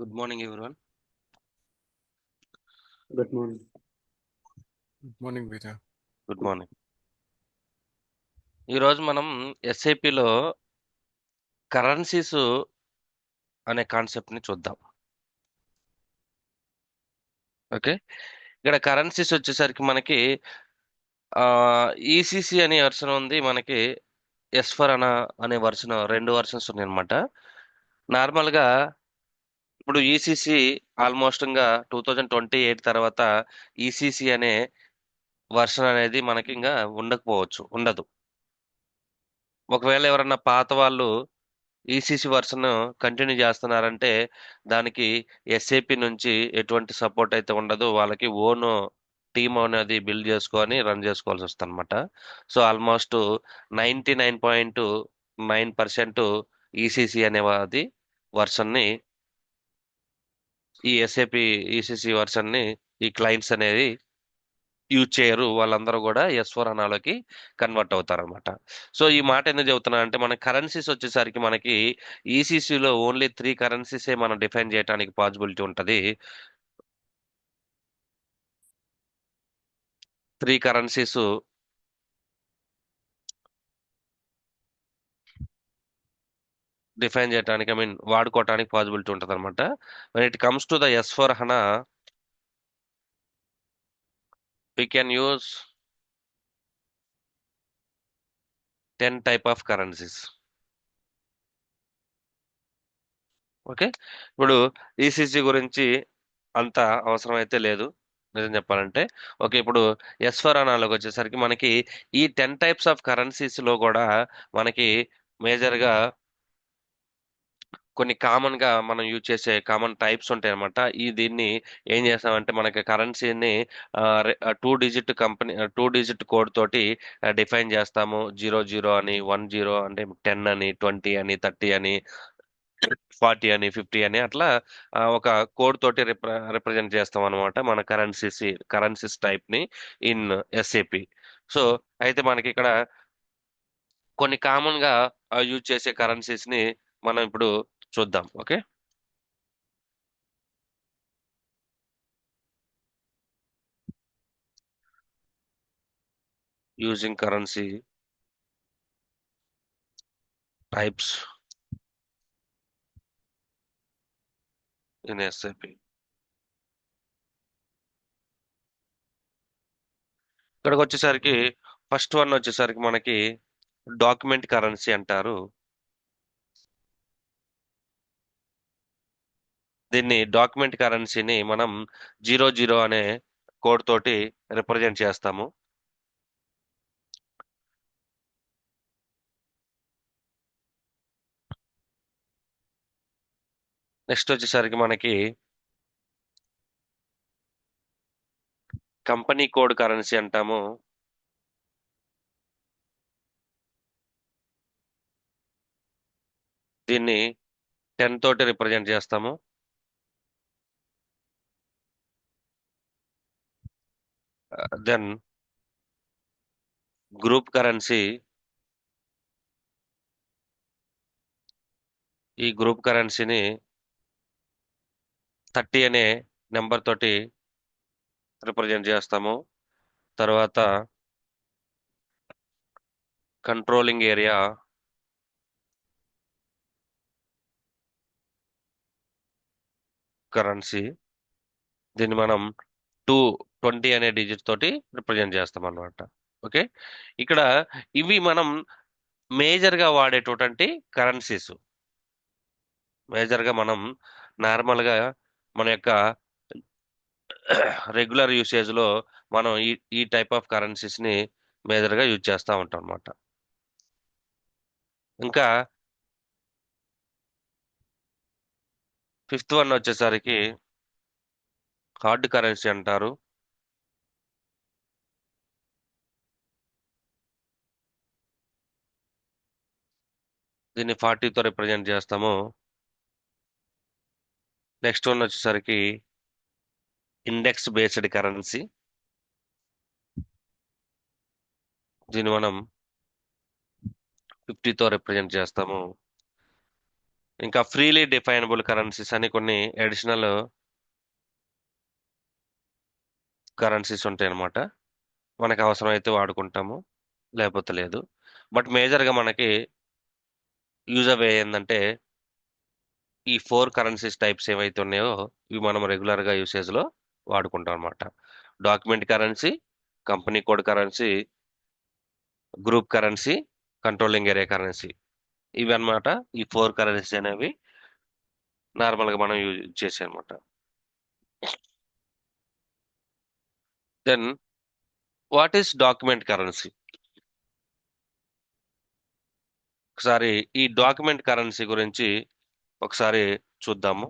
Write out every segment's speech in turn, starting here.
Good morning everyone. Good morning. Good morning Vijay. Good morning. ఈరోజు మనం ఎస్ఐపిలో currencies అనే కాన్సెప్ట్ని చూద్దాం. ఓకే, ఇక్కడ కరెన్సీస్ వచ్చేసరికి మనకి ఈసీసీ అనే వర్షన్ ఉంది, మనకి ఎస్4 అనే వర్షన్, రెండు వర్షన్స్ ఉన్నాయి అనమాట. నార్మల్గా ఇప్పుడు ఈసీసీ ఆల్మోస్ట్ ఇంకా 2028 తర్వాత ఈసీసీ అనే వర్షన్ అనేది మనకి ఇంకా ఉండదు. ఒకవేళ ఎవరన్నా పాత వాళ్ళు ఈసీసీ వర్షన్ కంటిన్యూ చేస్తున్నారంటే దానికి ఎస్ఏపి నుంచి ఎటువంటి సపోర్ట్ అయితే ఉండదు. వాళ్ళకి ఓన్ టీమ్ అనేది బిల్డ్ చేసుకొని రన్ చేసుకోవాల్సి వస్తుంది అనమాట. సో ఆల్మోస్ట్ 99.9% ఈసీసీ అనేవాది వర్షన్ని, ఈ ఎస్ఏపి ఈసీసీ వర్షన్ని ఈ క్లయింట్స్ అనేది యూజ్ చేయరు. వాళ్ళందరూ కూడా ఎస్4 అనాలోకి కన్వర్ట్ అవుతారు అనమాట. సో ఈ మాట ఎందుకు చెబుతున్నా అంటే, మన కరెన్సీస్ వచ్చేసరికి మనకి ఈసీసీలో ఓన్లీ 3 కరెన్సీసే మనం డిఫైన్ చేయడానికి పాసిబిలిటీ ఉంటుంది. 3 కరెన్సీస్ డిఫైన్ చేయడానికి, వాడుకోవడానికి పాసిబిలిటీ ఉంటుంది అనమాట. when it comes to the S4 HANA, we can use 10 type of currencies. Okay, ఇప్పుడు ఈసీసీ గురించి అంత అవసరం అయితే లేదు నిజం చెప్పాలంటే. ఓకే, ఇప్పుడు ఎస్4 అనాలోకి వచ్చేసరికి మనకి ఈ 10 టైప్స్ ఆఫ్ కరెన్సీస్ లో కూడా మనకి మేజర్ గా కొన్ని కామన్ గా మనం యూజ్ చేసే కామన్ టైప్స్ ఉంటాయి అనమాట. దీన్ని ఏం చేస్తామంటే, మనకి కరెన్సీని 2 డిజిట్ కోడ్ తోటి డిఫైన్ చేస్తాము. 00 అని, 10 అంటే 10 అని, 20 అని, 30 అని, 40 అని, 50 అని, అట్లా ఒక కోడ్ తోటి రిప్రజెంట్ చేస్తాం అనమాట మన కరెన్సీస్ టైప్ ని ఇన్ ఎస్ఏపి. సో అయితే మనకి ఇక్కడ కొన్ని కామన్ గా యూజ్ చేసే కరెన్సీస్ ని మనం ఇప్పుడు చూద్దాం. Okay, using currency types in SAP. ఇక్కడికి వచ్చేసరికి ఫస్ట్ వన్ వచ్చేసరికి మనకి డాక్యుమెంట్ కరెన్సీ అంటారు. దీన్ని డాక్యుమెంట్ కరెన్సీని మనం 00 అనే కోడ్ తోటి రిప్రజెంట్ చేస్తాము. నెక్స్ట్ వచ్చేసరికి మనకి కంపెనీ కోడ్ కరెన్సీ అంటాము. దీన్ని 10 తోటి రిప్రజెంట్ చేస్తాము. దెన్ గ్రూప్ కరెన్సీ, ఈ గ్రూప్ కరెన్సీని 30 అనే నెంబర్ తోటి రిప్రజెంట్ చేస్తాము. తర్వాత కంట్రోలింగ్ ఏరియా కరెన్సీ, దీన్ని మనం 20 అనే డిజిట్ తోటి రిప్రజెంట్ చేస్తాం అన్నమాట. ఓకే, ఇక్కడ ఇవి మనం మేజర్ గా వాడేటటువంటి కరెన్సీస్. మేజర్ గా మనం నార్మల్ గా మన యొక్క రెగ్యులర్ యూసేజ్ లో మనం ఈ టైప్ ఆఫ్ కరెన్సీస్ ని మేజర్ గా యూజ్ చేస్తూ ఉంటాం అనమాట. ఇంకా ఫిఫ్త్ వన్ వచ్చేసరికి హార్డ్ కరెన్సీ అంటారు. దీన్ని 40తో రిప్రజెంట్ చేస్తాము. నెక్స్ట్ వన్ వచ్చేసరికి ఇండెక్స్ బేస్డ్ కరెన్సీ. దీన్ని మనం 50తో రిప్రజెంట్ చేస్తాము. ఇంకా ఫ్రీలీ డిఫైనబుల్ కరెన్సీస్ అని కొన్ని అడిషనల్ కరెన్సీస్ ఉంటాయి అన్నమాట. మనకు అవసరమైతే వాడుకుంటాము, లేకపోతే లేదు. బట్ మేజర్గా మనకి యూజ్ అవ్వే ఏంటంటే ఈ 4 కరెన్సీస్ టైప్స్ ఏవైతే ఉన్నాయో ఇవి మనం రెగ్యులర్గా యూసేజ్లో వాడుకుంటాం అనమాట. Document currency, company code currency, group currency, controlling area currency. ఇవి అన్నమాట ఈ 4 కరెన్సీ అనేవి నార్మల్గా మనం యూజ్ చేసే అనమాట. Then what is document currency? ఒకసారి ఈ డాక్యుమెంట్ కరెన్సీ గురించి ఒకసారి చూద్దాము.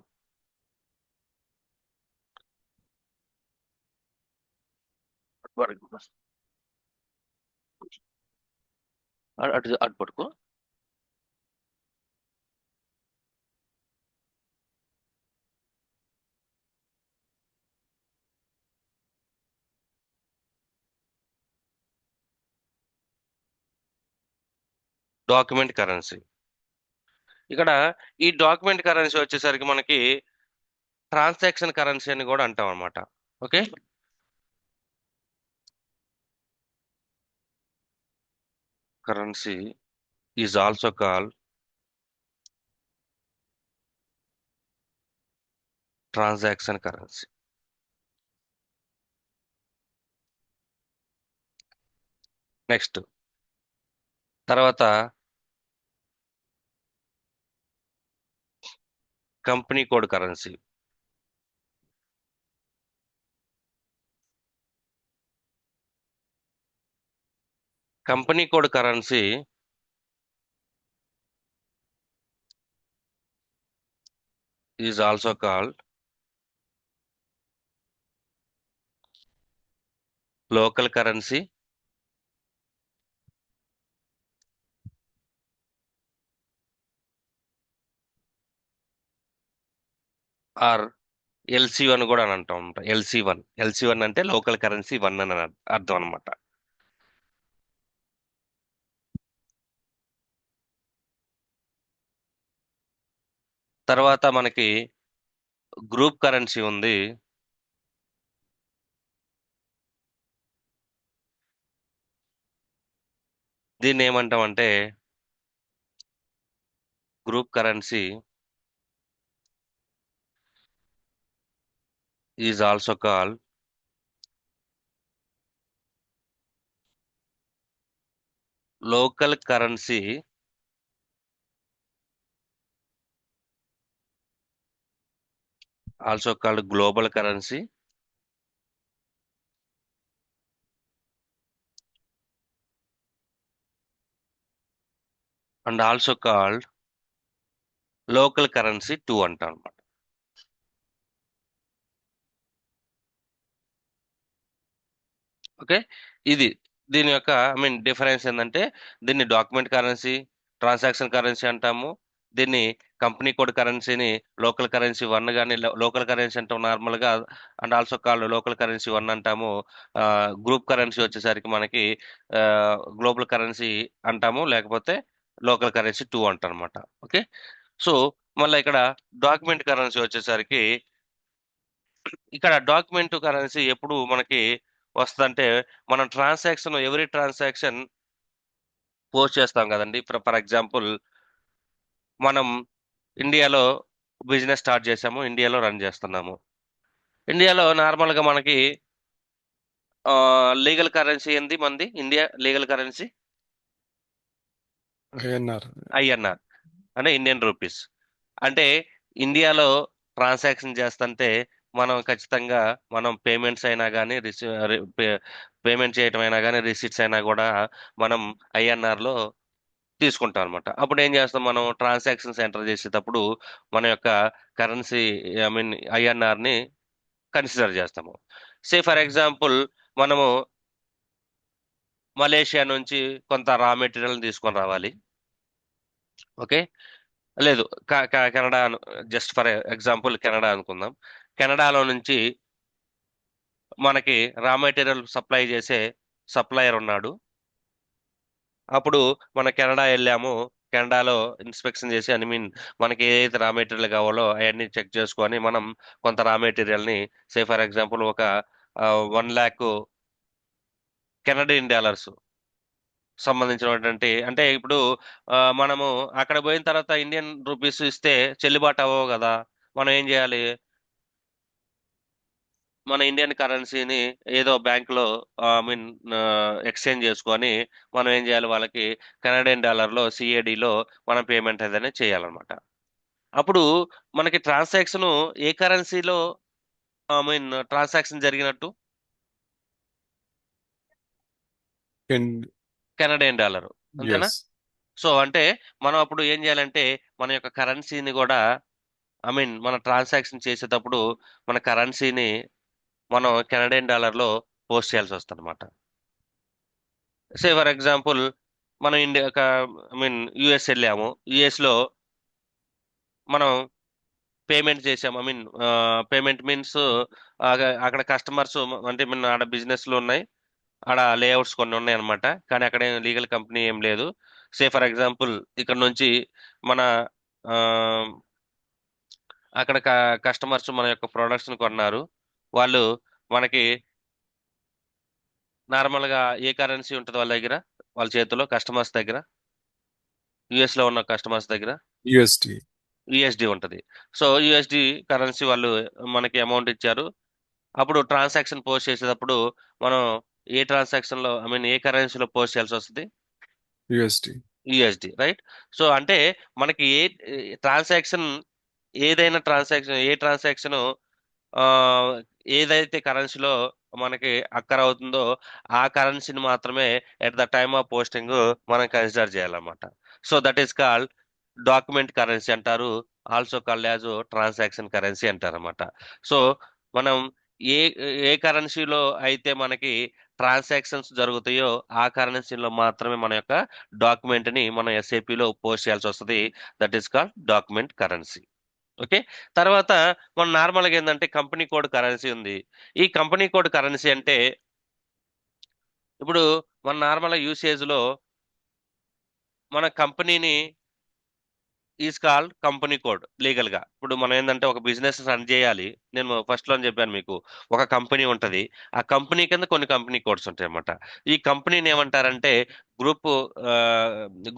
అటు అటు పట్టుకో. Document currency. ఇక్కడ ఈ డాక్యుమెంట్ కరెన్సీ వచ్చేసరికి మనకి ట్రాన్సాక్షన్ కరెన్సీ అని కూడా అంటాం అనమాట. Okay, currency is also call transaction currency. Next తర్వాత company code currency. Company code currency is also called local currency or LC1 కూడా అని అంటాం అనమాట. ఎల్సి వన్ అంటే లోకల్ కరెన్సీ వన్ అని అర్థం అనమాట. తర్వాత మనకి గ్రూప్ కరెన్సీ ఉంది. దీన్ని ఏమంటాం అంటే group currency is also call local currency also called global currency and also called local currency 2 అంటాం అనమాట. ఓకే, ఇది దీని యొక్క డిఫరెన్స్ ఏంటంటే దీన్ని డాక్యుమెంట్ కరెన్సీ, ట్రాన్సాక్షన్ కరెన్సీ అంటాము. దీన్ని కంపెనీ కోడ్ కరెన్సీని లోకల్ కరెన్సీ వన్ కానీ లోకల్ కరెన్సీ అంటాం నార్మల్గా, and also called local currency one అంటాము. గ్రూప్ కరెన్సీ వచ్చేసరికి మనకి గ్లోబల్ కరెన్సీ అంటాము, లేకపోతే లోకల్ కరెన్సీ 2 అంటాం అనమాట. ఓకే, సో మళ్ళీ ఇక్కడ డాక్యుమెంట్ కరెన్సీ వచ్చేసరికి ఇక్కడ డాక్యుమెంట్ కరెన్సీ ఎప్పుడు మనకి వస్తుందంటే మనం ఎవ్రీ ట్రాన్సాక్షన్ పోస్ట్ చేస్తాం కదండి. ఫర్ ఎగ్జాంపుల్ మనం ఇండియాలో బిజినెస్ స్టార్ట్ చేసాము, ఇండియాలో రన్ చేస్తున్నాము. ఇండియాలో నార్మల్గా మనకి లీగల్ కరెన్సీ ఏంది మంది? India legal currency INR. INR అంటే ఇండియన్ రూపీస్. అంటే ఇండియాలో ట్రాన్సాక్షన్ చేస్తుంటే మనం ఖచ్చితంగా మనం పేమెంట్స్ అయినా కానీ పేమెంట్ చేయటం అయినా కానీ రిసీట్స్ అయినా కూడా మనం ఐఎన్ఆర్లో తీసుకుంటాం అనమాట. అప్పుడు ఏం చేస్తాం, మనం ట్రాన్సాక్షన్స్ ఎంటర్ చేసేటప్పుడు మన యొక్క కరెన్సీ ఐఎన్ఆర్ని కన్సిడర్ చేస్తాము. సే ఫర్ ఎగ్జాంపుల్ మనము మలేషియా నుంచి కొంత రా మెటీరియల్ తీసుకొని రావాలి. ఓకే, లేదు Canada, just for example Canada అనుకుందాం. కెనడాలో నుంచి మనకి రా మెటీరియల్ సప్లై చేసే సప్లయర్ ఉన్నాడు. అప్పుడు మన కెనడా వెళ్ళాము, కెనడాలో ఇన్స్పెక్షన్ చేసి ఐ మీన్ మనకి ఏదైతే రా మెటీరియల్ కావాలో అవన్నీ చెక్ చేసుకొని మనం కొంత రా మెటీరియల్ ని సే ఫర్ ఎగ్జాంపుల్ ఒక 1 lakh కెనడియన్ డాలర్స్ సంబంధించినటువంటి అంటే ఇప్పుడు మనము అక్కడ పోయిన తర్వాత ఇండియన్ రూపీస్ ఇస్తే చెల్లుబాటు అవ్వవు కదా. మనం ఏం చేయాలి? మన ఇండియన్ కరెన్సీని ఏదో బ్యాంక్ లో ఐ మీన్ ఎక్స్చేంజ్ చేసుకొని మనం ఏం చేయాలి? వాళ్ళకి కెనడియన్ డాలర్లో సిఏడిలో మనం పేమెంట్ ఏదైనా చేయాలన్నమాట. అప్పుడు మనకి ట్రాన్సాక్షన్ ఏ కరెన్సీలో ఐ మీన్ ట్రాన్సాక్షన్ జరిగినట్టు? Can కెనడియన్ డాలర్, అంతేనా? yes, సో అంటే మనం అప్పుడు ఏం చేయాలంటే మన యొక్క కరెన్సీని కూడా ఐ మీన్ మన ట్రాన్సాక్షన్ చేసేటప్పుడు మన కరెన్సీని మనం కెనడియన్ డాలర్లో పోస్ట్ చేయాల్సి వస్తుంది అనమాట. సే ఫర్ ఎగ్జాంపుల్ మనం ఇండియా ఐ మీన్ యుఎస్ వెళ్ళాము. యుఎస్ లో మనం పేమెంట్ చేసాము. ఐ మీన్ పేమెంట్ మీన్స్ అక్కడ కస్టమర్స్ అంటే మన ఆడ బిజినెస్లు ఉన్నాయి, ఆడ లేఅవుట్స్ కొన్ని ఉన్నాయి అనమాట. కానీ అక్కడ లీగల్ కంపెనీ ఏం లేదు. సే ఫర్ ఎగ్జాంపుల్ ఇక్కడ నుంచి మన ఆ, అక్కడ కస్టమర్స్ మన యొక్క ప్రొడక్ట్స్ ని కొన్నారు. వాళ్ళు మనకి నార్మల్ గా ఏ కరెన్సీ ఉంటుంది వాళ్ళ దగ్గర, వాళ్ళ చేతిలో కస్టమర్స్ దగ్గర, యుఎస్ లో ఉన్న కస్టమర్స్ దగ్గర USD. యుఎస్డి ఉంటది. సో యుఎస్డి కరెన్సీ వాళ్ళు మనకి అమౌంట్ ఇచ్చారు. అప్పుడు ట్రాన్సాక్షన్ పోస్ట్ చేసేటప్పుడు మనం ఏ ట్రాన్సాక్షన్ లో ఐ మీన్ ఏ కరెన్సీలో పోస్ట్ చేయాల్సి వస్తుంది? USD. USD, right? సో అంటే మనకి ఏ ట్రాన్సాక్షన్, ఏదైనా ట్రాన్సాక్షన్, ఏ ట్రాన్సాక్షన్ ఆ ఏదైతే కరెన్సీలో మనకి అక్కర అవుతుందో ఆ కరెన్సీని మాత్రమే at the time of posting మనం కన్సిడర్ చేయాలన్నమాట. So that is called document currency అంటారు. Also called as transaction currency అంటారు అనమాట. సో మనం ఏ ఏ కరెన్సీలో అయితే మనకి ట్రాన్సాక్షన్స్ జరుగుతాయో ఆ కరెన్సీలో మాత్రమే మన యొక్క డాక్యుమెంట్ ని మనం ఎస్ఏపిలో పోస్ట్ చేయాల్సి వస్తుంది. That is called document currency. Okay. తర్వాత మన నార్మల్గా ఏంటంటే కంపెనీ కోడ్ కరెన్సీ ఉంది. ఈ కంపెనీ కోడ్ కరెన్సీ అంటే ఇప్పుడు మన నార్మల్ యూసేజ్ లో మన కంపెనీని is called company code legal గా. ఇప్పుడు మనం ఏంటంటే ఒక బిజినెస్ రన్ చేయాలి. నేను ఫస్ట్ లో చెప్పాను మీకు, ఒక కంపెనీ ఉంటది. ఆ కంపెనీ కింద కొన్ని కంపెనీ కోడ్స్ ఉంటాయి అన్నమాట. ఈ కంపెనీని ఏమంటారంటే గ్రూప్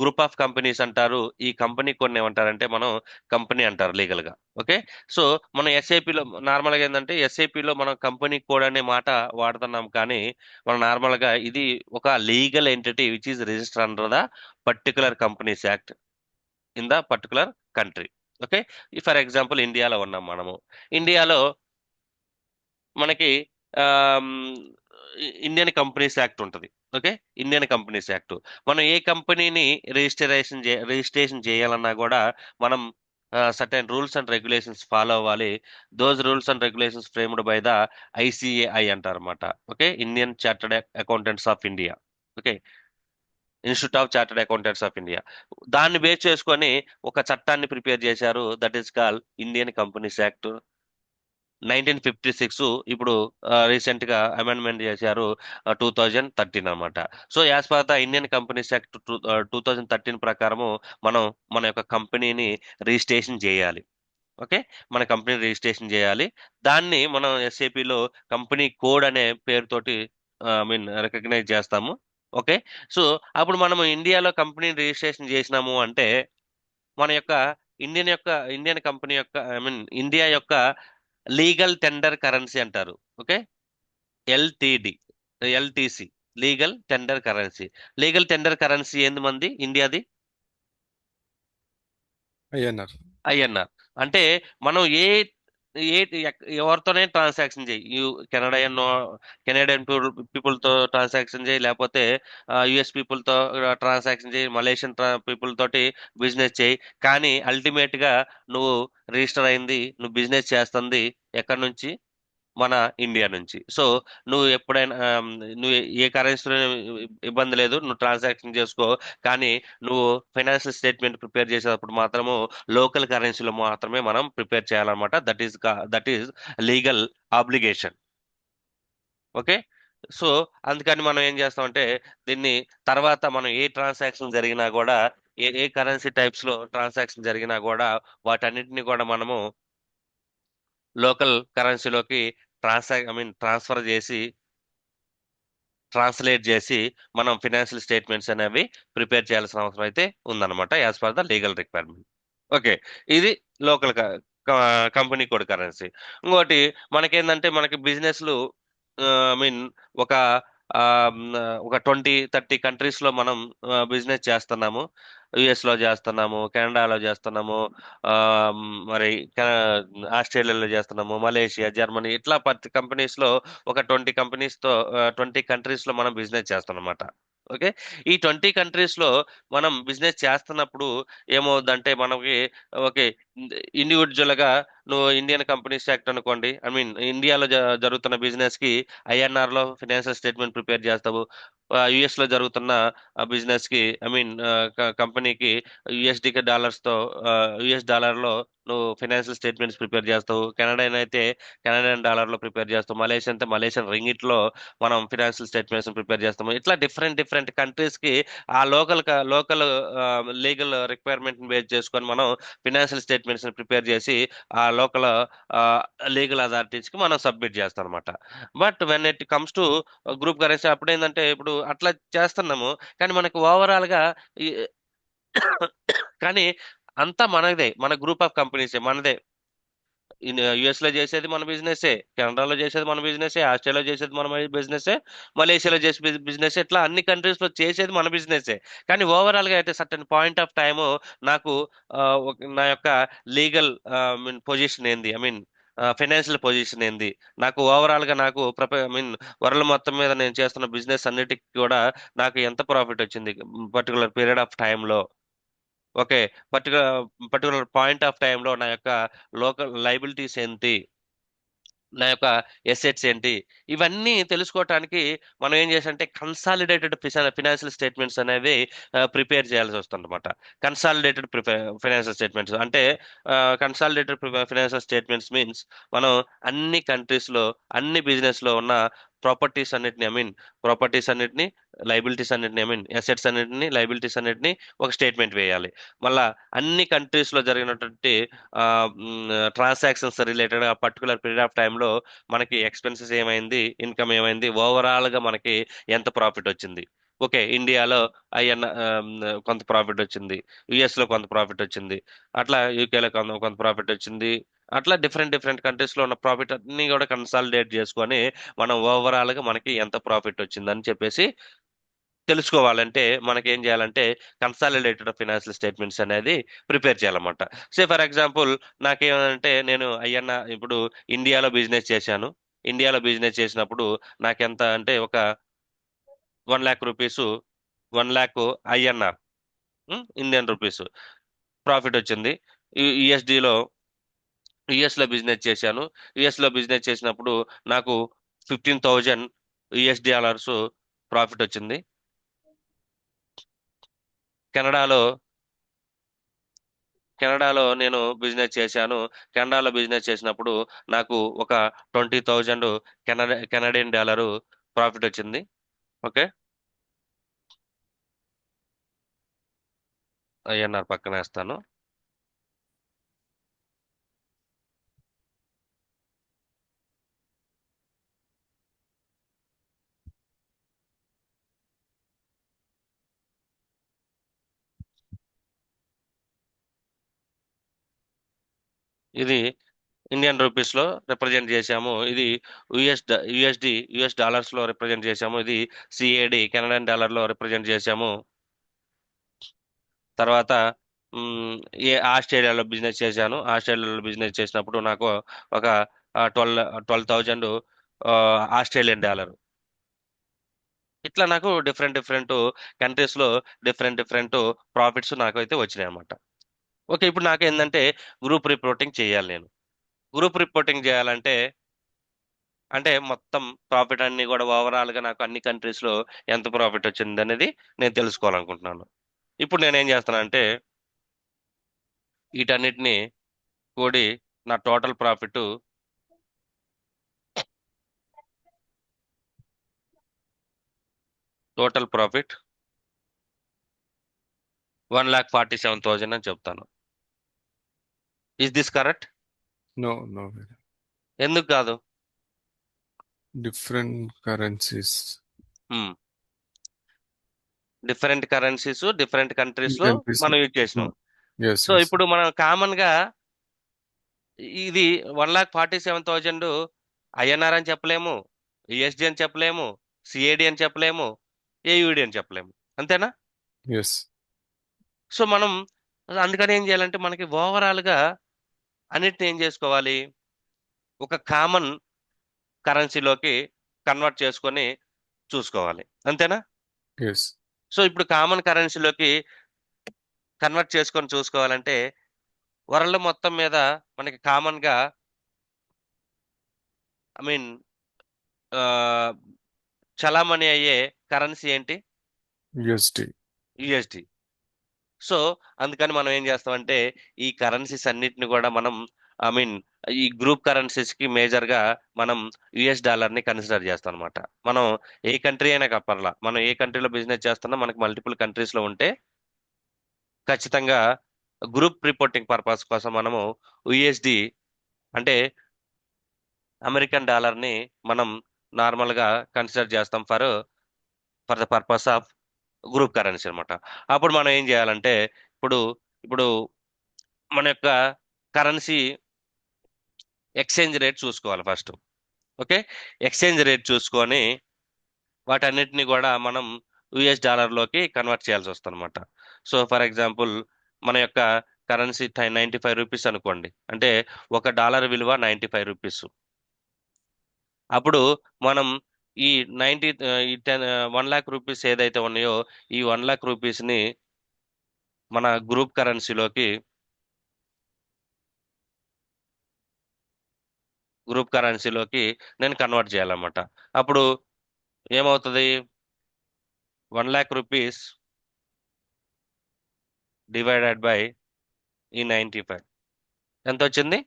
గ్రూప్ ఆఫ్ కంపెనీస్ అంటారు. ఈ కంపెనీ కోడ్ ఏమంటారంటే మనం కంపెనీ అంటారు లీగల్ గా. ఓకే. సో మనం ఎస్ఐపిలో నార్మల్ గా ఏంటంటే ఎస్ఐపిలో మనం కంపెనీ కోడ్ అనే మాట వాడుతున్నాం, కానీ మనం నార్మల్ గా ఇది ఒక legal entity which is register under the particular companies act in the particular country. Okay. For example ఇండియాలో ఉన్నాం మనము. ఇండియాలో మనకి ఆమ్, ఇండియన్ కంపెనీస్ యాక్ట్ ఉంటుంది. ఓకే. Indian companies act. మనం ఏ కంపెనీని రిజిస్ట్రేషన్ చేయాలన్నా కూడా మనం certain rules and regulations follow అవ్వాలి. Those rules and regulations framed by the ICAI అంటారు అనమాట. Okay. Indian chartered accountants of India. Okay. Institute of chartered accountants of India. దాన్ని బేస్ చేసుకొని ఒక చట్టాన్ని ప్రిపేర్ చేశారు. That is call Indian companies act 1956. ఇప్పుడు recent గా అమెండ్మెంట్ చేశారు 2013 అన్నమాట. So as per the Indian companies act 2013 ప్రకారము మనం మన యొక్క కంపెనీని రిజిస్ట్రేషన్ చేయాలి. ఓకే. మన కంపెనీ రిజిస్ట్రేషన్ చేయాలి. దాన్ని మనం ఎస్ఏపిలో కంపెనీ కోడ్ అనే పేరుతోటి ఐ మీన్ రికగ్నైజ్ చేస్తాము. ఓకే. సో అప్పుడు మనం ఇండియాలో కంపెనీ రిజిస్ట్రేషన్ చేసినాము అంటే మన యొక్క ఇండియన్ కంపెనీ యొక్క ఐ మీన్ ఇండియా యొక్క లీగల్ టెండర్ కరెన్సీ అంటారు. Okay. LTD, LTC, legal tender currency. Legal tender currency ఏంది మంది ఇండియాది? INR. ఐఎన్ఆర్. అంటే మనం ఏ ఎవరితోనే ట్రాన్సాక్షన్ చేయి, కెనడియన్ కెనడియన్ పీపుల్ తో ట్రాన్సాక్షన్ చేయి, లేకపోతే యుఎస్ పీపుల్ తో ట్రాన్సాక్షన్ చేయి, మలేషియన్ పీపుల్ తోటి బిజినెస్ చేయి. కానీ అల్టిమేట్ గా నువ్వు రిజిస్టర్ అయింది, నువ్వు బిజినెస్ చేస్తుంది ఎక్కడి నుంచి? మన ఇండియా నుంచి. సో నువ్వు ఎప్పుడైనా నువ్వు ఏ కరెన్సీలో ఇబ్బంది లేదు, నువ్వు ట్రాన్సాక్షన్ చేసుకో. కానీ నువ్వు ఫైనాన్షియల్ స్టేట్మెంట్ ప్రిపేర్ చేసేటప్పుడు మాత్రము లోకల్ కరెన్సీలో మాత్రమే మనం ప్రిపేర్ చేయాలన్నమాట. That is legal obligation. Okay. So అందుకని మనం ఏం చేస్తామంటే దీన్ని తర్వాత మనం ఏ ట్రాన్సాక్షన్ జరిగినా కూడా ఏ ఏ కరెన్సీ టైప్స్ లో ట్రాన్సాక్షన్ జరిగినా కూడా వాటన్నిటిని కూడా మనము లోకల్ కరెన్సీలోకి ట్రాన్స్ఫర్ చేసి ట్రాన్స్లేట్ చేసి మనం ఫినాన్షియల్ స్టేట్మెంట్స్ అనేవి ప్రిపేర్ చేయాల్సిన అవసరం అయితే ఉందన్నమాట, as per the legal requirement. Okay, ఇది లోకల్ కంపెనీ కోడ్ కరెన్సీ. ఇంకోటి మనకేందంటే మనకి బిజినెస్లు ఐ మీన్ ఒక ఆ, మ్, ఒక 20-30 కంట్రీస్ లో మనం బిజినెస్ చేస్తున్నాము. యుఎస్ లో చేస్తున్నాము, కెనడాలో చేస్తున్నాము, ఆ, మరి ఆస్ట్రేలియాలో చేస్తున్నాము, మలేషియా, జర్మనీ, ఇట్లా 10 కంపెనీస్ లో ఒక 20 కంపెనీస్ తో 20 కంట్రీస్ లో మనం బిజినెస్ చేస్తాం అనమాట. ఓకే, ఈ 20 కంట్రీస్ లో మనం బిజినెస్ చేస్తున్నప్పుడు ఏమవుద్దంటే మనకి, ఓకే, ఇండివిజువల్ గా నువ్వు ఇండియన్ కంపెనీస్ యాక్ట్ అనుకోండి, ఇండియాలో జరుగుతున్న బిజినెస్ కి ఐఎన్ఆర్ లో ఫినాన్షియల్ స్టేట్మెంట్ ప్రిపేర్ చేస్తావు. యుఎస్ లో జరుగుతున్న బిజినెస్ కి కంపెనీకి యుఎస్డి డాలర్స్ తో యుఎస్ డాలర్ లో నువ్వు ఫైనాన్షియల్ స్టేట్మెంట్స్ ప్రిపేర్ చేస్తావు. కెనడియన్ అయితే కెనడియన్ డాలర్ లో ప్రిపేర్ చేస్తావు. మలేషియన్ అయితే మలేషియన్ రింగిట్ లో మనం ఫినాన్షియల్ స్టేట్మెంట్స్ ప్రిపేర్ చేస్తాము. ఇట్లా డిఫరెంట్ డిఫరెంట్ కంట్రీస్ కి ఆ లోకల్ లీగల్ రిక్వైర్మెంట్ బేస్ చేసుకొని మనం ఫినాన్షియల్ స్టేట్మెంట్స్ ప్రిపేర్ చేసి ఆ లోకల్ లీగల్ అథారిటీస్ కి మనం సబ్మిట్ చేస్తాం అనమాట. But when it comes to group currency, అప్పుడు ఏంటంటే ఇప్పుడు అట్లా చేస్తున్నాము, కానీ మనకి ఓవరాల్ గా ఈ- కానీ అంతా మనదే, మన గ్రూప్ ఆఫ్ కంపెనీసే మనదే. యుఎస్ లో చేసేది మన బిజినెసే, కెనడాలో చేసేది మన బిజినెసే, ఆస్ట్రేలియాలో చేసేది మన బిజినెసే, మలేషియాలో చేసే బిజినెస్, ఇట్లా అన్ని కంట్రీస్ లో చేసేది మన బిజినెసే. కానీ ఓవరాల్ గా అయితే సర్టన్ పాయింట్ ఆఫ్ టైమ్ నాకు నా యొక్క లీగల్ పొజిషన్ ఏంది, ఫైనాన్షియల్ పొజిషన్ ఏంది, నాకు ఓవరాల్ గా నాకు వరల్డ్ మొత్తం మీద నేను చేస్తున్న బిజినెస్ అన్నిటికీ కూడా నాకు ఎంత ప్రాఫిట్ వచ్చింది పర్టికులర్ పీరియడ్ ఆఫ్ టైంలో. Okay, particular particular point of టైంలో నా యొక్క లోకల్ లైబిలిటీస్ ఏంటి, నా యొక్క ఎసెట్స్ ఏంటి, ఇవన్నీ తెలుసుకోవటానికి మనం ఏం చేసామంటే కన్సాలిడేటెడ్ ఫినాన్షియల్ స్టేట్మెంట్స్ అనేవి ప్రిపేర్ చేయాల్సి వస్తుంది అనమాట. కన్సాలిడేటెడ్ ఫైనాన్షియల్ స్టేట్మెంట్స్ అంటే, కన్సాలిడేటెడ్ ఫైనాన్షియల్ స్టేట్మెంట్స్ మీన్స్ మనం అన్ని కంట్రీస్ లో అన్ని బిజినెస్ లో ఉన్న ప్రాపర్టీస్ అన్నిటిని, లైబిలిటీస్ అన్నిటిని, అసెట్స్ అన్నిటిని, లైబిలిటీస్ అన్నిటిని ఒక స్టేట్మెంట్ వేయాలి. మళ్ళా అన్ని కంట్రీస్ లో జరిగినటువంటి ట్రాన్సాక్షన్స్ రిలేటెడ్ ఆ పర్టికులర్ పీరియడ్ ఆఫ్ టైంలో మనకి ఎక్స్పెన్సెస్ ఏమైంది, ఇన్కమ్ ఏమైంది, ఓవరాల్ గా మనకి ఎంత ప్రాఫిట్ వచ్చింది. ఓకే, ఇండియాలో అయ్యన్న కొంత ప్రాఫిట్ వచ్చింది, యుఎస్ లో కొంత ప్రాఫిట్ వచ్చింది, అట్లా యూకేలో కొంత ప్రాఫిట్ వచ్చింది, అట్లా డిఫరెంట్ డిఫరెంట్ కంట్రీస్ లో ఉన్న ప్రాఫిట్ అన్ని కూడా కన్సాలిడేట్ చేసుకొని మనం ఓవరాల్ గా మనకి ఎంత ప్రాఫిట్ వచ్చిందని చెప్పేసి తెలుసుకోవాలంటే మనకి ఏం చేయాలంటే కన్సాలిడేటెడ్ ఫైనాన్షియల్ స్టేట్మెంట్స్ అనేది ప్రిపేర్ చేయాలన్నమాట. ఫర్ ఎగ్జాంపుల్, నాకేమంటే నేను ఇప్పుడు ఇండియాలో బిజినెస్ చేశాను. ఇండియాలో బిజినెస్ చేసినప్పుడు నాకెంత అంటే ఒక 1 lakh rupees, 1 lakh INR, Indian rupees profit వచ్చింది. యుఎస్డిలో యుఎస్ లో బిజినెస్ చేశాను. యుఎస్ లో బిజినెస్ చేసినప్పుడు నాకు 15,000 యుఎస్ డాలర్స్ ప్రాఫిట్ వచ్చింది. కెనడాలో కెనడాలో నేను బిజినెస్ చేశాను. కెనడాలో బిజినెస్ చేసినప్పుడు నాకు ఒక 20,000 కెనడియన్ డాలరు ప్రాఫిట్ వచ్చింది. ఓకే, ఐఎన్ఆర్ పక్కన వేస్తాను. ఇది ఇండియన్ రూపీస్ లో రిప్రజెంట్ చేశాము. ఇది యుఎస్ డాలర్స్ లో రిప్రజెంట్ చేశాము. ఇది సిఏడి కెనడియన్ డాలర్ లో రిప్రజెంట్ చేశాము. తర్వాత మ్, ఆస్ట్రేలియాలో బిజినెస్ చేశాను. ఆస్ట్రేలియాలో బిజినెస్ చేసినప్పుడు నాకు ఒక 12,000 ఆస్ట్రేలియన్ డాలర్. ఇట్లా నాకు డిఫరెంట్ డిఫరెంట్ కంట్రీస్ లో డిఫరెంట్ డిఫరెంట్ ప్రాఫిట్స్ నాకు అయితే వచ్చినాయి అనమాట. ఓకే, ఇప్పుడు నాకు ఏంటంటే గ్రూప్ రిపోర్టింగ్ చేయాలి నేను. గ్రూప్ రిపోర్టింగ్ చేయాలంటే మొత్తం ప్రాఫిట్ అన్ని కూడా ఓవరాల్ గా నాకు అన్ని కంట్రీస్ లో ఎంత ప్రాఫిట్ వచ్చింది అనేది నేను తెలుసుకోవాలనుకుంటున్నాను. ఇప్పుడు నేను ఏం చేస్తానంటే వీటన్నిటిని కూడి నా టోటల్ ప్రాఫిట్ 1,47,000 అని చెప్తాను. Is this correct? No, no. ఎందుకు కాదు? Different currencies. Different currencies different countries లో Countries. మనం యూజ్ చేసినాం. Hmm. Yes, so yes. ఇప్పుడు మనం కామన్ గా ఇది 1,47,000 ఐఎన్ఆర్ అని చెప్పలేము, యుఎస్డి అని చెప్పలేము, సిఏడి అని చెప్పలేము, ఏయుడి అని చెప్పలేము. అంతేనా? Yes. సో మనం అందుకని ఏం చేయాలంటే మనకి ఓవరాల్ గా అన్నిటిని ఏం చేసుకోవాలి, ఒక కామన్ కరెన్సీలోకి కన్వర్ట్ చేసుకొని చూసుకోవాలి. అంతేనా? Yes. సో ఇప్పుడు కామన్ కరెన్సీలోకి కన్వర్ట్ చేసుకొని చూసుకోవాలంటే వరల్డ్ మొత్తం మీద మనకి కామన్ గా ఐ మీన్ చలామణి అయ్యే కరెన్సీ ఏంటి? USD. యుఎస్డి. సో అందుకని మనం ఏం చేస్తామంటే ఈ కరెన్సీస్ అన్నిటిని కూడా మనం ఐ మీన్ ఈ గ్రూప్ కరెన్సీస్ కి మేజర్ గా మనం యుఎస్ డాలర్ ని కన్సిడర్ చేస్తాం అనమాట. మనం ఏ కంట్రీ అయినా కప్పర్లా, మనం ఏ కంట్రీలో బిజినెస్ చేస్తున్నా మనకి మల్టిపుల్ కంట్రీస్ లో ఉంటే ఖచ్చితంగా గ్రూప్ రిపోర్టింగ్ పర్పస్ కోసం మనము యుఎస్డి అంటే అమెరికన్ డాలర్ ని మనం నార్మల్ గా కన్సిడర్ చేస్తాం for the purpose of group currency అన్నమాట. అప్పుడు మనం ఏం చేయాలంటే ఇప్పుడు ఇప్పుడు మన యొక్క కరెన్సీ ఎక్స్చేంజ్ రేట్ చూసుకోవాలి ఫస్ట్. ఓకే, ఎక్స్చేంజ్ రేట్ చూసుకొని వాటన్నిటిని కూడా మనం యుఎస్ డాలర్లోకి కన్వర్ట్ చేయాల్సి వస్తుంది అనమాట. సో ఫర్ ఎగ్జాంపుల్ మన యొక్క కరెన్సీ 95 రూపీస్ అనుకోండి, అంటే $1 విలువ 95 రూపీస్. అప్పుడు మనం ఈ 1 lakh రూపీస్ ఏదైతే ఉన్నాయో ఈ 1 lakh రూపీస్ ని మన గ్రూప్ కరెన్సీలోకి నేను కన్వర్ట్ చేయాలన్నమాట. అప్పుడు ఏమవుతుంది, 1 lakh రూపీస్ డివైడెడ్ బై ఈ 95 ఎంత వచ్చింది?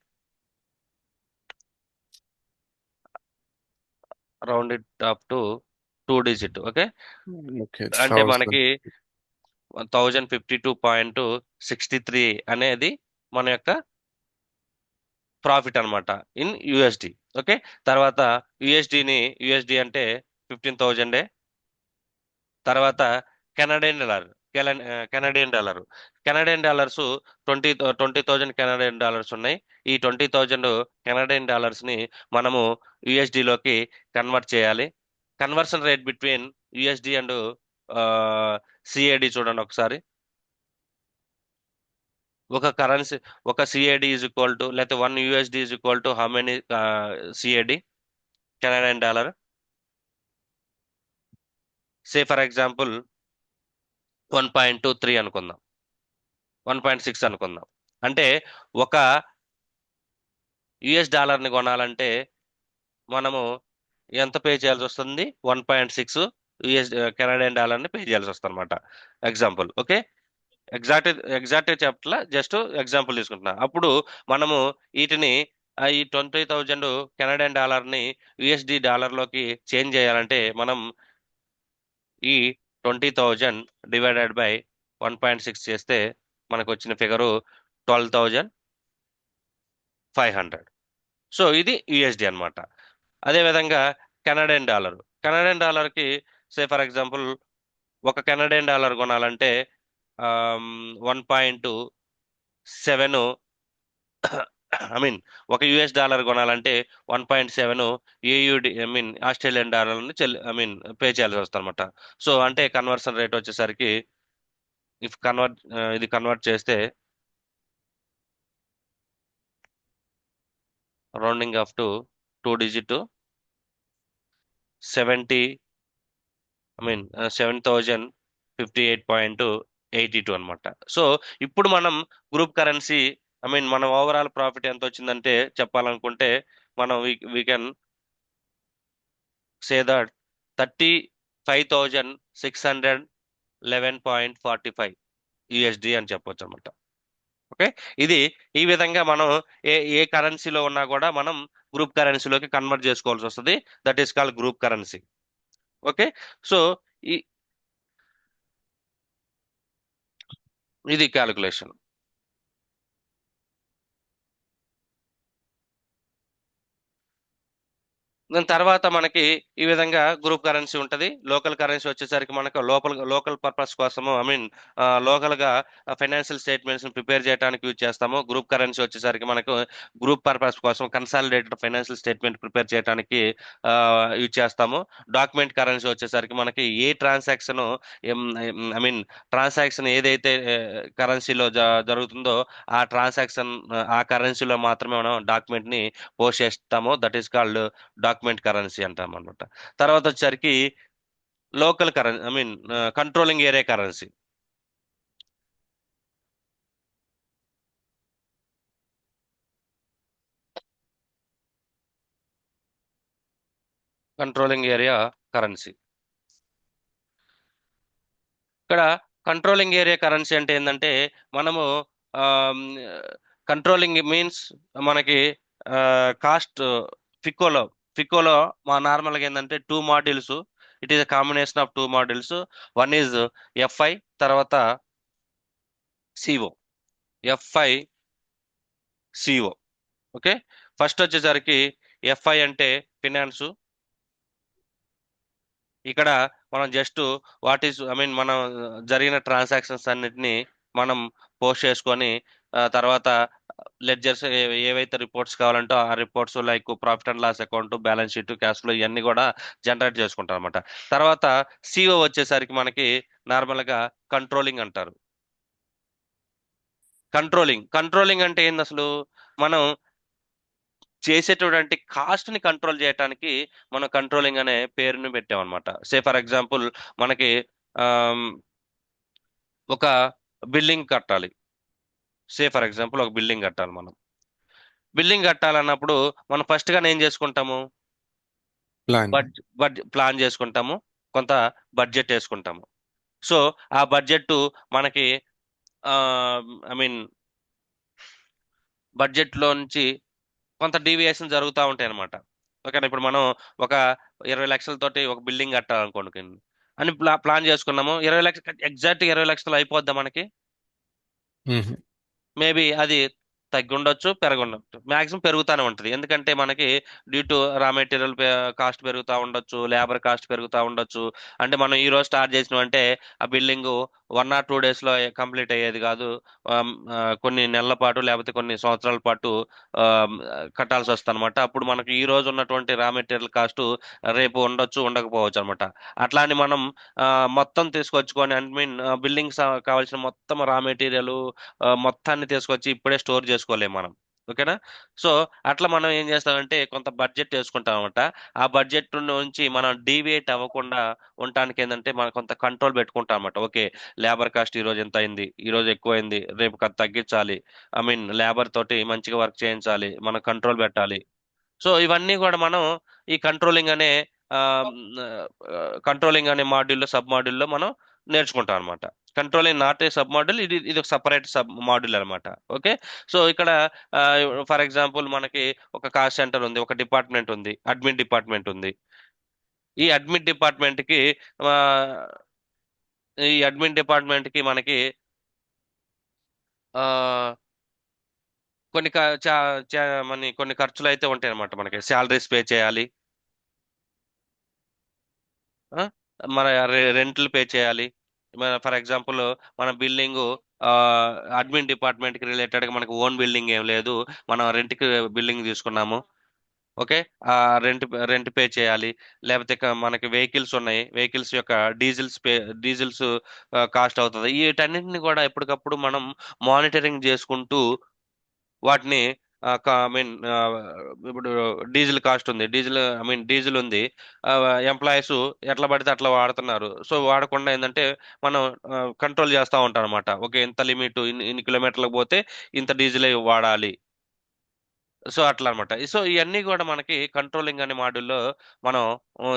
Round it up to 2 digit. Okay, Okay. అంటే Thousand. మనకి 1052.63 అనేది మన యొక్క ప్రాఫిట్ అన్నమాట ఇన్ యుఎస్డి. ఓకే, తర్వాత యుఎస్డి అంటే 15,000. తర్వాత Canadian dollar Canadian dollar Canadian dollars 20,000 Canadian dollars ఉన్నాయి. ఈ 20,000 కెనడియన్ డాలర్స్ ని మనము యుఎస్డిలోకి కన్వర్ట్ చేయాలి. Conversion rate between USD and CAD చూడండి ఒకసారి. ఒక కరెన్సీ ఒక సిఏడి ఈజ్ ఈక్వల్ టు లేకపోతే 1 USD is equal to how many CAD Canadian dollar? Say for example 1.23 అనుకుందాం, 1.6 అనుకుందాం. అంటే ఒక యుఎస్ డాలర్ ని కొనాలంటే మనము ఎంత పే చేయాల్సి వస్తుంది? 1.6 కెనడియన్ డాలర్ ని పే చేయాల్సి వస్తుంది అనమాట. ఎగ్జాంపుల్. ఓకే, ఎగ్జాక్ట్ చెప్పట్లా, జస్ట్ ఎగ్జాంపుల్ తీసుకుంటున్నా. అప్పుడు మనము వీటిని ఈ 20,000 కెనడియన్ డాలర్ ని యుఎస్డి డాలర్లోకి చేంజ్ చేయాలంటే మనం ఈ 20,000 డివైడెడ్ బై 1.6 చేస్తే మనకు వచ్చిన ఫిగరు 12,500. సో ఇది యుఎస్డి అన్నమాట. అదే విధంగా కెనడియన్ డాలర్కి సే ఫర్ ఎగ్జాంపుల్ ఒక కెనడియన్ డాలర్ కొనాలంటే 1.7 ఐ మీన్ ఒక యుఎస్ డాలర్ కొనాలంటే 1.7 ఏయుడి ఐ మీన్ ఆస్ట్రేలియన్ డాలర్ని ఐ మీన్ పే చేయాల్సి వస్తుంది అనమాట. సో అంటే కన్వర్షన్ రేట్ వచ్చేసరికి ఇది కన్వర్ట్ చేస్తే rounding off to 2 digit 70 I mean 7,058.82 అనమాట. సో ఇప్పుడు మనం గ్రూప్ కరెన్సీ ఐ మీన్ మన ఓవరాల్ ప్రాఫిట్ ఎంత వచ్చిందంటే చెప్పాలనుకుంటే మనం we can say that 35,611.45 USD అని చెప్పొచ్చు అనమాట. ఓకే, ఇది ఈ విధంగా మనం ఏ ఏ కరెన్సీలో ఉన్నా కూడా మనం గ్రూప్ కరెన్సీలోకి కన్వర్ట్ చేసుకోవాల్సి వస్తుంది. That is called group currency. Okay, so ఈ ఇది క్యాలిక్యులేషన్. దాని తర్వాత మనకి ఈ విధంగా గ్రూప్ కరెన్సీ ఉంటది. లోకల్ కరెన్సీ వచ్చేసరికి మనకు లోకల్ పర్పస్ కోసము, ఐ మీన్ లోకల్ గా ఫైనాన్షియల్ స్టేట్మెంట్స్ ప్రిపేర్ చేయడానికి యూజ్ చేస్తాము. గ్రూప్ కరెన్సీ వచ్చేసరికి మనకు గ్రూప్ పర్పస్ కోసం కన్సాలిడేటెడ్ ఫైనాన్షియల్ స్టేట్మెంట్ ప్రిపేర్ చేయడానికి యూజ్ చేస్తాము. డాక్యుమెంట్ కరెన్సీ వచ్చేసరికి మనకి a transaction, I mean transaction ఏదైతే కరెన్సీలో జరుగుతుందో ఆ ట్రాన్సాక్షన్ ఆ కరెన్సీలో మాత్రమే మనం డాక్యుమెంట్ ని పోస్ట్ చేస్తాము. That is called document currency అంటాం అనమాట. తర్వాత వచ్చేసరికి local currency, I mean controlling area currency. Controlling area currency. ఇక్కడ కంట్రోలింగ్ ఏరియా కరెన్సీ అంటే ఏంటంటే మనము కంట్రోలింగ్ మీన్స్ మనకి కాస్ట్ ఫికోలో ఫికోలో మా నార్మల్గా ఏంటంటే two modules. It is a combination of two modules. One is FI, తర్వాత CO. FI, CO. Okay. First వచ్చేసరికి ఎఫ్ఐ అంటే ఫినాన్స్. ఇక్కడ మనం just what is, I mean మనం జరిగిన ట్రాన్సాక్షన్స్ అన్నిటిని మనం పోస్ట్ చేసుకొని తర్వాత లెడ్జర్స్ ఏవైతే రిపోర్ట్స్ కావాలంటో ఆ reports like profit and loss account, balance sheet, cash flow ఇవన్నీ కూడా జనరేట్ చేసుకుంటాం అనమాట. తర్వాత సిఓ వచ్చేసరికి మనకి నార్మల్ గా కంట్రోలింగ్ అంటారు. కంట్రోలింగ్ అంటే ఏంది అసలు? మనం చేసేటటువంటి కాస్ట్ ని కంట్రోల్ చేయడానికి మనం కంట్రోలింగ్ అనే పేరుని పెట్టామన్నమాట. సే ఫర్ ఎగ్జాంపుల్ మనకి ఆమ్, ఒక బిల్డింగ్ కట్టాలి. సే ఫర్ ఎగ్జాంపుల్ ఒక బిల్డింగ్ కట్టాలి మనం. బిల్డింగ్ కట్టాలన్నప్పుడు మనం ఫస్ట్ గా ఏం చేసుకుంటాము? ప్లాన్. ప్లాన్ చేసుకుంటాము. కొంత బడ్జెట్ వేసుకుంటాము. సో ఆ బడ్జెట్ మనకి ఐ మీన్ బడ్జెట్ లో నుంచి కొంత డీవియేషన్ జరుగుతూ ఉంటాయి అనమాట. ఓకేనా? ఇప్పుడు మనం ఒక 20 లక్షలతోటి ఒక బిల్డింగ్ కట్టాలనుకోండి అని ప్లాన్ చేసుకున్నాము. 20 లక్షలు ఎగ్జాక్ట్ 20 లక్షలు అయిపోద్దా మనకి? Hmm. మేబీ అది తగ్గి ఉండొచ్చు, పెరగ ఉండొచ్చు. మాక్సిమం పెరుగుతూనే ఉంటుంది. ఎందుకంటే మనకి due to raw material cost పెరుగుతూ ఉండొచ్చు, లేబర్ కాస్ట్ పెరుగుతూ ఉండొచ్చు. అంటే మనం ఈ రోజు స్టార్ట్ చేసినామంటే ఆ బిల్డింగ్ 1 or 2 days లో కంప్లీట్ అయ్యేది కాదు. కొన్ని నెలల పాటు లేకపోతే కొన్ని సంవత్సరాల పాటు కట్టాల్సి వస్తుంది అనమాట. అప్పుడు మనకి ఈ రోజు ఉన్నటువంటి రా మెటీరియల్ కాస్ట్ రేపు ఉండొచ్చు, ఉండకపోవచ్చు అనమాట. అట్లా అని మనం ఆ, మొత్తం తీసుకొచ్చుకొని, ఐ మీన్ బిల్డింగ్స్ కావాల్సిన మొత్తం రా మెటీరియల్ మొత్తాన్ని తీసుకొచ్చి ఇప్పుడే స్టోర్ చేసుకోలేము మనం. ఓకేనా? సో అట్లా మనం ఏం చేస్తామంటే కొంత బడ్జెట్ వేసుకుంటాం అనమాట. ఆ బడ్జెట్ నుంచి మనం డీవియేట్ అవ్వకుండా ఉండటానికి ఏంటంటే మనం కొంత కంట్రోల్ పెట్టుకుంటాం అనమాట. ఓకే, లేబర్ కాస్ట్ ఈ రోజు ఎంత అయింది, ఈ రోజు ఎక్కువైంది, రేపు తగ్గించాలి. ఐ మీన్ లేబర్ తోటి మంచిగా వర్క్ చేయించాలి, మనం కంట్రోల్ పెట్టాలి. సో ఇవన్నీ కూడా మనం ఈ కంట్రోలింగ్ అనే మాడ్యూల్లో, సబ్ మాడ్యూల్లో మనం నేర్చుకుంటాం అనమాట. Controlling not a sub module, ఇది ఒక సపరేట్ సబ్ మాడ్యూల్ అనమాట. ఓకే. సో ఇక్కడ ఫర్ ఎగ్జాంపుల్ మనకి ఒక కాస్ట్ సెంటర్ ఉంది, ఒక డిపార్ట్మెంట్ ఉంది, అడ్మిన్ డిపార్ట్మెంట్ ఉంది. ఈ అడ్మిన్ డిపార్ట్మెంట్ కి ఆ, ఈ అడ్మిన్ డిపార్ట్మెంట్ కి మనకి ఆ, కొన్ని కొన్ని ఖర్చులు అయితే ఉంటాయి అనమాట. మనకి శాలరీస్ పే చేయాలి, ఆ, మన రెంట్లు పే చేయాలి. ఫర్ ఎగ్జాంపుల్ మన బిల్డింగ్ అడ్మిన్ డిపార్ట్మెంట్ కి రిలేటెడ్ గా మనకి ఓన్ బిల్డింగ్ ఏం లేదు, మనం రెంట్ కి బిల్డింగ్ తీసుకున్నాము. ఓకే. ఆ రెంట్ రెంట్ పే చేయాలి. లేకపోతే మనకి వెహికల్స్ ఉన్నాయి, వెహికల్స్ యొక్క డీజిల్స్ కాస్ట్ అవుతుంది. వీటన్నిటిని కూడా ఎప్పటికప్పుడు మనం మానిటరింగ్ చేసుకుంటూ వాటిని ఐ మీన్ ఇప్పుడు డీజిల్ కాస్ట్ ఉంది, ఐ మీన్ డీజిల్ ఉంది, ఎంప్లాయీస్ ఎట్లా పడితే అట్లా వాడుతున్నారు. సో వాడకుండా ఏంటంటే మనం కంట్రోల్ చేస్తూ ఉంటాం అనమాట. ఓకే, ఇంత లిమిట్, ఇన్ని కిలోమీటర్లకు పోతే ఇంత డీజిల్ వాడాలి. సో అట్లా అనమాట. సో ఇవన్నీ కూడా మనకి కంట్రోలింగ్ అనే మాడ్యూల్లో మనం ఆ,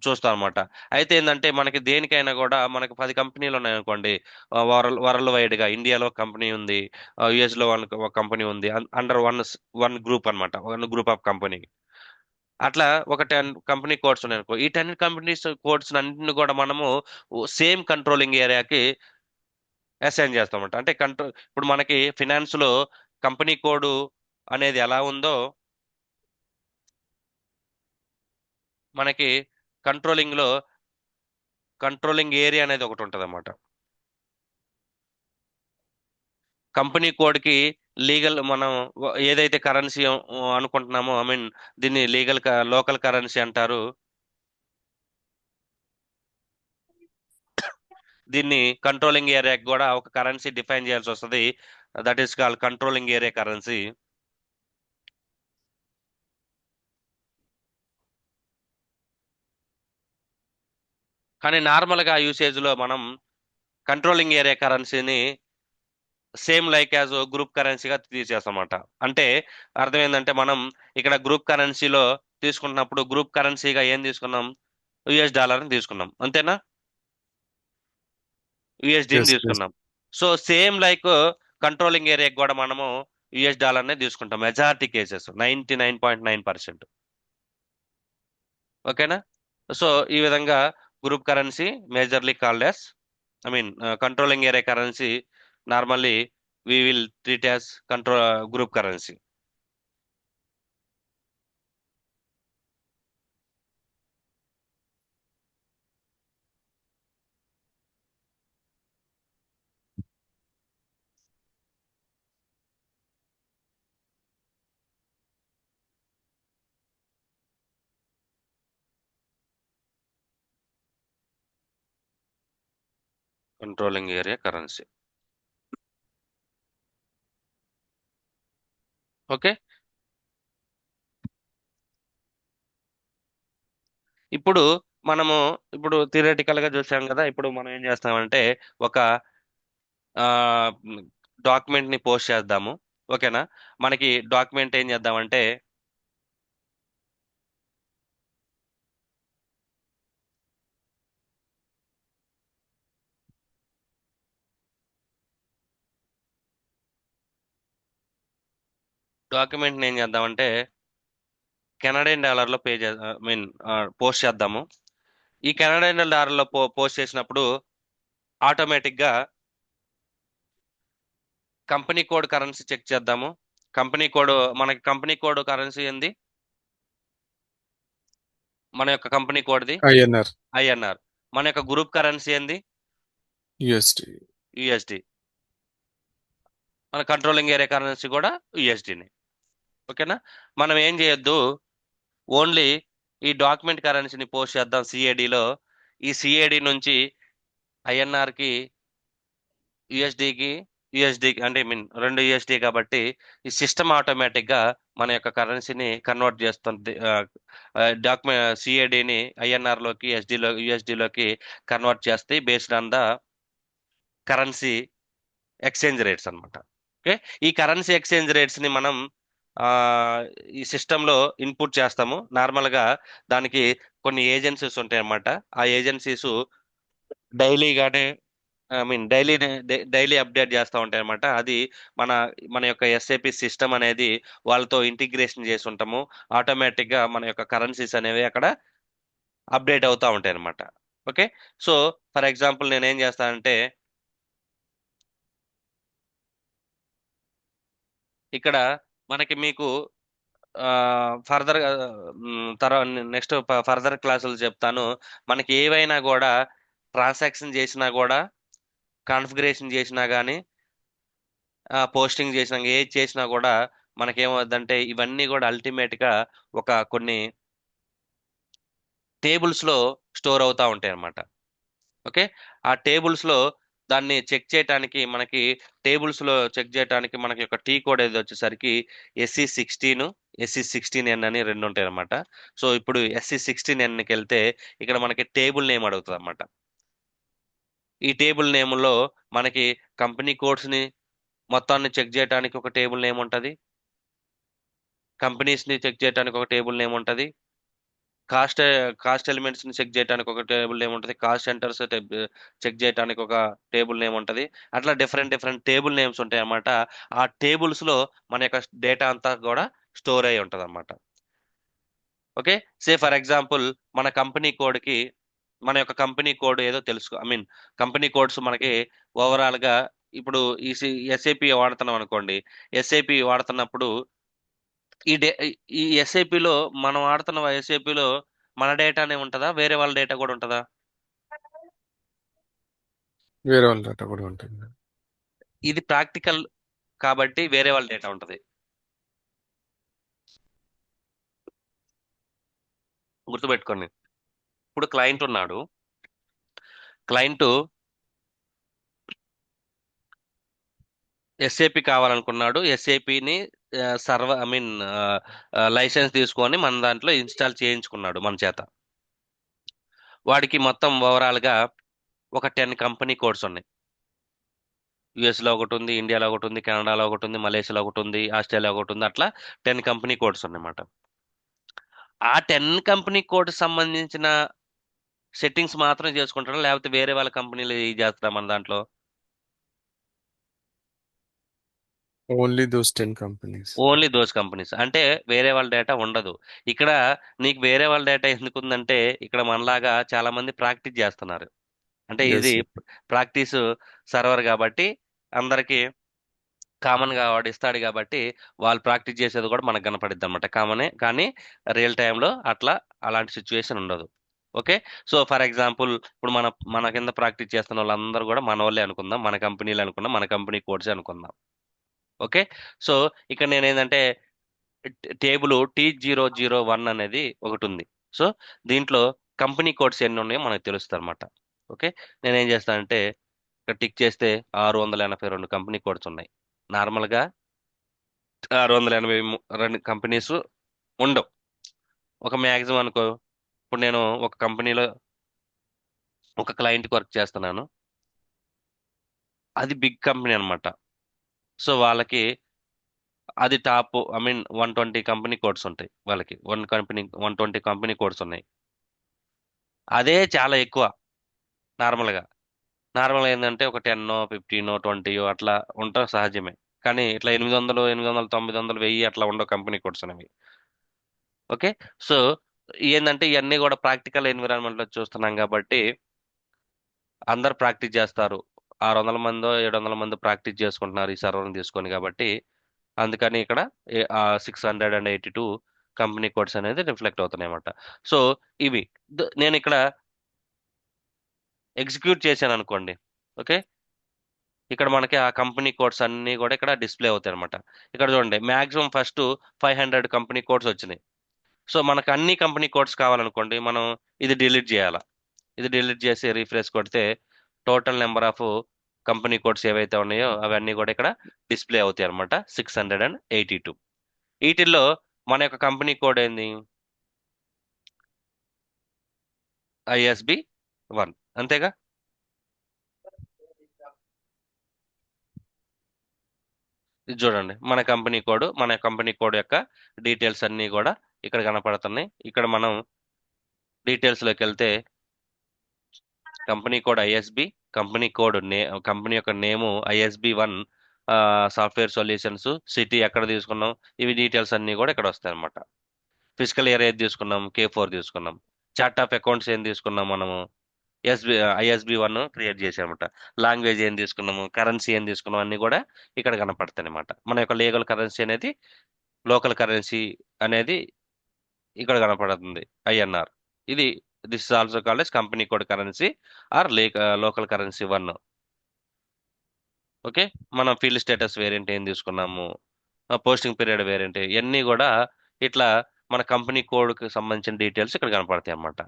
చూస్తాం అనమాట. అయితే ఏంటంటే మనకి దేనికైనా కూడా మనకి 10 కంపెనీలు ఉన్నాయనుకోండి. వరల్డ్ వైడ్ గా ఇండియాలో కంపెనీ ఉంది, యుఎస్ లో ఒక కంపెనీ ఉంది. అండర్ వన్ గ్రూప్ అన్నమాట, వన్ గ్రూప్ ఆఫ్ కంపెనీ. అట్లా ఒక 10 కంపెనీ కోడ్స్ ఉన్నాయనుకో. ఈ 10 కంపెనీస్ కోడ్స్ అన్నింటిని కూడా మనము సేమ్ కంట్రోలింగ్ ఏరియాకి అసైన్ చేస్తామంట. అంటే కంట్రోల్, ఇప్పుడు మనకి ఫినాన్స్ లో కంపెనీ కోడ్ అనేది ఎలా ఉందో, మనకి కంట్రోలింగ్ లో కంట్రోలింగ్ ఏరియా అనేది ఒకటి ఉంటుంది అనమాట. కంపెనీ కోడ్ కి లీగల్, మనం ఏదైతే కరెన్సీ అనుకుంటున్నామో, ఐ మీన్ దీన్ని లీగల్ లోకల్ కరెన్సీ అంటారు. దీన్ని కంట్రోలింగ్ ఏరియాకి కూడా ఒక కరెన్సీ డిఫైన్ చేయాల్సి వస్తుంది. That is call controlling area currency. కానీ నార్మల్ గా యూసేజ్ లో మనం కంట్రోలింగ్ ఏరియా కరెన్సీని సేమ్ లైక్ యాజ్ గ్రూప్ కరెన్సీగా తీసేస్తామన్నమాట. అంటే అర్థం ఏంటంటే, మనం ఇక్కడ గ్రూప్ కరెన్సీలో తీసుకుంటున్నప్పుడు గ్రూప్ కరెన్సీగా ఏం తీసుకున్నాం? యుఎస్ డాలర్ని తీసుకున్నాం, అంతేనా? యుఎస్డిని ఎస్ ఎస్. తీసుకున్నాం. సో సేమ్ లైక్ కంట్రోలింగ్ ఏరియాకి కూడా మనము యుఎస్ డాలర్నే తీసుకుంటాం, మెజారిటీ కేసెస్ 99.9%. ఓకేనా? సో ఈ విధంగా group currency majorly called as, I mean controlling area currency normally we will treat as control group currency. Controlling area currency. Okay. ఇప్పుడు మనము ఇప్పుడు థియరిటికల్ గా చూసాం కదా. ఇప్పుడు మనం ఏం చేస్తామంటే, ఒక డాక్యుమెంట్ ని పోస్ట్ చేద్దాము. ఓకేనా? మనకి డాక్యుమెంట్ ఏం చేద్దామంటే, డాక్యుమెంట్ ఏం చేద్దామంటే కెనడియన్ డాలర్ లో పే చే ఐ మీన్ పోస్ట్ చేద్దాము. ఈ కెనడియన్ డాలర్ లో పోస్ట్ చేసినప్పుడు ఆటోమేటిక్ గా కంపెనీ కోడ్ కరెన్సీ చెక్ చేద్దాము. కంపెనీ కోడ్, మనకి కంపెనీ కోడ్ కరెన్సీ ఏంది? మన యొక్క కంపెనీ కోడ్ది ఐఎన్ఆర్. ఐఎన్ఆర్. మన యొక్క గ్రూప్ కరెన్సీ ఏంది? యుఎస్డి. యుఎస్డి. మన కంట్రోలింగ్ ఏరియా కరెన్సీ కూడా యుఎస్డిని. ఓకేనా? మనం ఏం చేయొద్దు, ఓన్లీ ఈ డాక్యుమెంట్ కరెన్సీని పోస్ట్ చేద్దాం సిఏడిలో. ఈ సిఏడి నుంచి ఐఎన్ఆర్ కి, యుఎస్డికి, యుఎస్డి అంటే ఐ మీన్ రెండు యుఎస్డి కాబట్టి ఈ సిస్టమ్ ఆటోమేటిక్ గా మన యొక్క కరెన్సీని కన్వర్ట్ చేస్తుంది. డాక్యుమెంట్ సిఏడిని ఐఎన్ఆర్ లోకి, యుఎస్డిలోకి కన్వర్ట్ చేస్తాయి based on the currency exchange rates అన్నమాట. ఓకే. ఈ కరెన్సీ ఎక్స్చేంజ్ రేట్స్ ని మనం ఆ, ఈ సిస్టమ్ లో ఇన్పుట్ చేస్తాము. నార్మల్ గా దానికి కొన్ని ఏజెన్సీస్ ఉంటాయి అన్నమాట. ఆ ఏజెన్సీస్ డైలీగానే, ఐ మీన్ డైలీ అప్డేట్ చేస్తూ ఉంటాయి అనమాట. అది మన మన యొక్క ఎస్ఏపి సిస్టమ్ అనేది వాళ్ళతో ఇంటిగ్రేషన్ చేసి ఉంటాము. ఆటోమేటిక్ గా మన యొక్క కరెన్సీస్ అనేవి అక్కడ అప్డేట్ అవుతూ ఉంటాయి అనమాట. ఓకే. సో ఫర్ ఎగ్జాంపుల్ నేను ఏం చేస్తానంటే, ఇక్కడ మనకి మీకు ఫర్దర్ తర్వాత నెక్స్ట్ ఫర్దర్ క్లాసులు చెప్తాను. మనకి ఏవైనా కూడా ట్రాన్సాక్షన్ చేసినా కూడా, కాన్ఫిగరేషన్ చేసినా కానీ, పోస్టింగ్ చేసినా, ఏది చేసినా కూడా మనకేమవుద్దంటే ఇవన్నీ కూడా అల్టిమేట్ గా ఒక కొన్ని టేబుల్స్ లో స్టోర్ అవుతా ఉంటాయి అన్నమాట. ఓకే. ఆ టేబుల్స్ లో దాన్ని చెక్ చేయడానికి, మనకి టేబుల్స్ లో చెక్ చేయడానికి మనకి ఒక టీ కోడ్ ఏది వచ్చేసరికి SE16, SE16N అని రెండు ఉంటాయి అనమాట. సో ఇప్పుడు SE16Nకి వెళ్తే ఇక్కడ మనకి టేబుల్ నేమ్ అడుగుతుంది అనమాట. ఈ టేబుల్ నేమ్ లో మనకి కంపెనీ కోడ్స్ ని మొత్తాన్ని చెక్ చేయడానికి ఒక టేబుల్ నేమ్ ఉంటది. కంపెనీస్ ని చెక్ చేయడానికి ఒక టేబుల్ నేమ్ ఉంటది. కాస్ట్ కాస్ట్ ఎలిమెంట్స్ ని చెక్ చేయడానికి ఒక టేబుల్ నేమ్ ఉంటుంది. కాస్ట్ సెంటర్స్ చెక్ చేయడానికి ఒక టేబుల్ నేమ్ ఉంటుంది. అట్లా డిఫరెంట్ డిఫరెంట్ టేబుల్ నేమ్స్ ఉంటాయి అన్నమాట. ఆ టేబుల్స్ లో మన యొక్క డేటా అంతా కూడా స్టోర్ అయి ఉంటది అనమాట. ఓకే. సే ఫర్ ఎగ్జాంపుల్ మన కంపెనీ కోడ్ కి మన యొక్క కంపెనీ కోడ్ ఏదో తెలుసుకో, ఐ మీన్ కంపెనీ కోడ్స్ మనకి ఓవరాల్ గా ఇప్పుడు ఈ ఎస్ఏపి వాడుతున్నాం అనుకోండి. ఎస్ఏపి వాడుతున్నప్పుడు ఈ డే ఈ ఎస్ఏపిలో మనం వాడుతున్న ఎస్ఏపిలో మన డేటానే ఉంటుందా, వేరే వాళ్ళ డేటా కూడా ఉంటుందా? వేరే వాళ్ళ డేటా కూడా ఉంటుంది. ఇది ప్రాక్టికల్ కాబట్టి వేరే వాళ్ళ డేటా ఉంటది. గుర్తుపెట్టుకోండి. ఇప్పుడు క్లయింట్ ఉన్నాడు. క్లయింట్ ఎస్ఏపి కావాలనుకున్నాడు. ఎస్ఏపిని ఐ మీన్ లైసెన్స్ తీసుకొని మన దాంట్లో ఇన్స్టాల్ చేయించుకున్నాడు మన చేత. వాడికి మొత్తం ఓవరాల్ గా ఒక 10 కంపెనీ కోడ్స్ ఉన్నాయి. యుఎస్ లో ఒకటి ఉంది, ఇండియాలో ఒకటి ఉంది, కెనడాలో ఒకటి ఉంది, మలేషియాలో ఒకటి ఉంది, ఆస్ట్రేలియా ఒకటి ఉంది. అట్లా 10 కంపెనీ కోడ్స్ ఉన్నాయన్నమాట. ఆ 10 కంపెనీ కోడ్ సంబంధించిన సెట్టింగ్స్ మాత్రం చేసుకుంటారా, లేకపోతే వేరే వాళ్ళ కంపెనీలు ఇది చేస్తారా మన దాంట్లో? Only those 10 companies. Only those companies అంటే వేరే వాళ్ళ డేటా ఉండదు. ఇక్కడ నీకు వేరే వాళ్ళ డేటా ఎందుకుందంటే, ఇక్కడ మనలాగా చాలా మంది ప్రాక్టీస్ చేస్తున్నారు. అంటే ఎస్. ఇది ప్రాక్టీస్ సర్వర్ కాబట్టి అందరికి కామన్ గా వాడు ఇస్తాడు కాబట్టి వాళ్ళు ప్రాక్టీస్ చేసేది కూడా మనకు కనపడిద్ది అనమాట, కామనే. కానీ రియల్ టైంలో అట్లా అలాంటి సిచ్యువేషన్ ఉండదు. ఓకే. సో ఫర్ ఎగ్జాంపుల్ ఇప్పుడు మన కింద ప్రాక్టీస్ చేస్తున్న వాళ్ళందరూ కూడా మన వాళ్ళే అనుకుందాం, మన కంపెనీలు అనుకుందాం, మన కంపెనీ కోడ్స్ అనుకుందాం. ఓకే. సో ఇక్కడ నేనేంటంటే టేబుల్ T001 అనేది ఒకటి ఉంది. సో దీంట్లో కంపెనీ కోడ్స్ ఎన్ని ఉన్నాయో మనకు తెలుస్తుంది అనమాట. ఓకే. నేనేం చేస్తానంటే ఇక్కడ టిక్ చేస్తే 682 కంపెనీ కోడ్స్ ఉన్నాయి. నార్మల్గా 682 కంపెనీస్ ఉండవు. ఒక మ్యాక్సిమం అనుకో. ఇప్పుడు నేను ఒక కంపెనీలో ఒక క్లయింట్కి వర్క్ చేస్తున్నాను. అది బిగ్ కంపెనీ అన్నమాట. సో వాళ్ళకి అది top, I mean 120 company codes ఉంటాయి వాళ్ళకి. 120 కంపెనీ కోడ్స్ ఉన్నాయి. అదే చాలా ఎక్కువ నార్మల్గా. నార్మల్గా ఏంటంటే ఒక 10 15 20 అట్లా ఉంటాం సహజమే. కానీ ఇట్లా 800 800 900 1000 అట్లా ఉండవు కంపెనీ కోడ్స్ అనేవి. ఓకే. సో ఏంటంటే ఇవన్నీ కూడా ప్రాక్టికల్ ఎన్విరాన్మెంట్ లో చూస్తున్నాం కాబట్టి అందరు ప్రాక్టీస్ చేస్తారు. 600 మందో 700 మంది ప్రాక్టీస్ చేసుకుంటున్నారు ఈ సర్వర్ని తీసుకొని కాబట్టి అందుకని ఇక్కడ 682 కంపెనీ కోడ్స్ అనేది రిఫ్లెక్ట్ అవుతున్నాయి అన్నమాట. సో ఇవి నేను ఇక్కడ ఎగ్జిక్యూట్ చేశాను అనుకోండి. ఓకే. ఇక్కడ మనకి ఆ కంపెనీ కోడ్స్ అన్ని కూడా ఇక్కడ డిస్ప్లే అవుతాయి అనమాట. ఇక్కడ చూడండి, మాక్సిమం ఫస్ట్ 500 కంపెనీ కోడ్స్ వచ్చినాయి. సో మనకు అన్ని కంపెనీ కోడ్స్ కావాలనుకోండి, మనం ఇది డిలీట్ చేయాలా. ఇది డిలీట్ చేసి రీఫ్రెష్ కొడితే total number of company codes ఏవైతే ఉన్నాయో అవన్నీ కూడా ఇక్కడ డిస్ప్లే అవుతాయి అనమాట. 682. వీటిల్లో మన యొక్క కంపెనీ కోడ్ ఏంది? ISB1, అంతేగా. ఇది చూడండి మన కంపెనీ కోడ్ యొక్క డీటెయిల్స్ అన్నీ కూడా ఇక్కడ కనపడుతున్నాయి. ఇక్కడ మనం డీటెయిల్స్ లోకి వెళ్తే company code ISB, company code company యొక్క నేము ISB1, సాఫ్ట్వేర్ సొల్యూషన్స్, సిటీ ఎక్కడ తీసుకున్నాం, ఇవి డీటెయిల్స్ అన్నీ కూడా ఇక్కడ వస్తాయి అనమాట. ఫిజికల్ ఇయర్ ఏది తీసుకున్నాం, K4 తీసుకున్నాం. చార్ట్ ఆఫ్ అకౌంట్స్ ఏం తీసుకున్నాం మనము, ISB1 క్రియేట్ చేసామన్నమాట. లాంగ్వేజ్ ఏం తీసుకున్నాము, కరెన్సీ ఏం తీసుకున్నాం, అన్ని కూడా ఇక్కడ కనపడతాయి అనమాట. మన యొక్క లీగల్ కరెన్సీ అనేది, లోకల్ కరెన్సీ అనేది ఇక్కడ కనపడుతుంది, INR. ఇది this is also called as company code currency or local currency 1. Okay. మనం ఫీల్డ్ స్టేటస్ వేరియంట్ ఏం తీసుకున్నాము, పోస్టింగ్ పీరియడ్ వేరియంట్, ఇవన్నీ కూడా ఇట్లా మన కంపెనీ కోడ్ కి సంబంధించిన డీటెయిల్స్ ఇక్కడ కనపడతాయి అన్నమాట.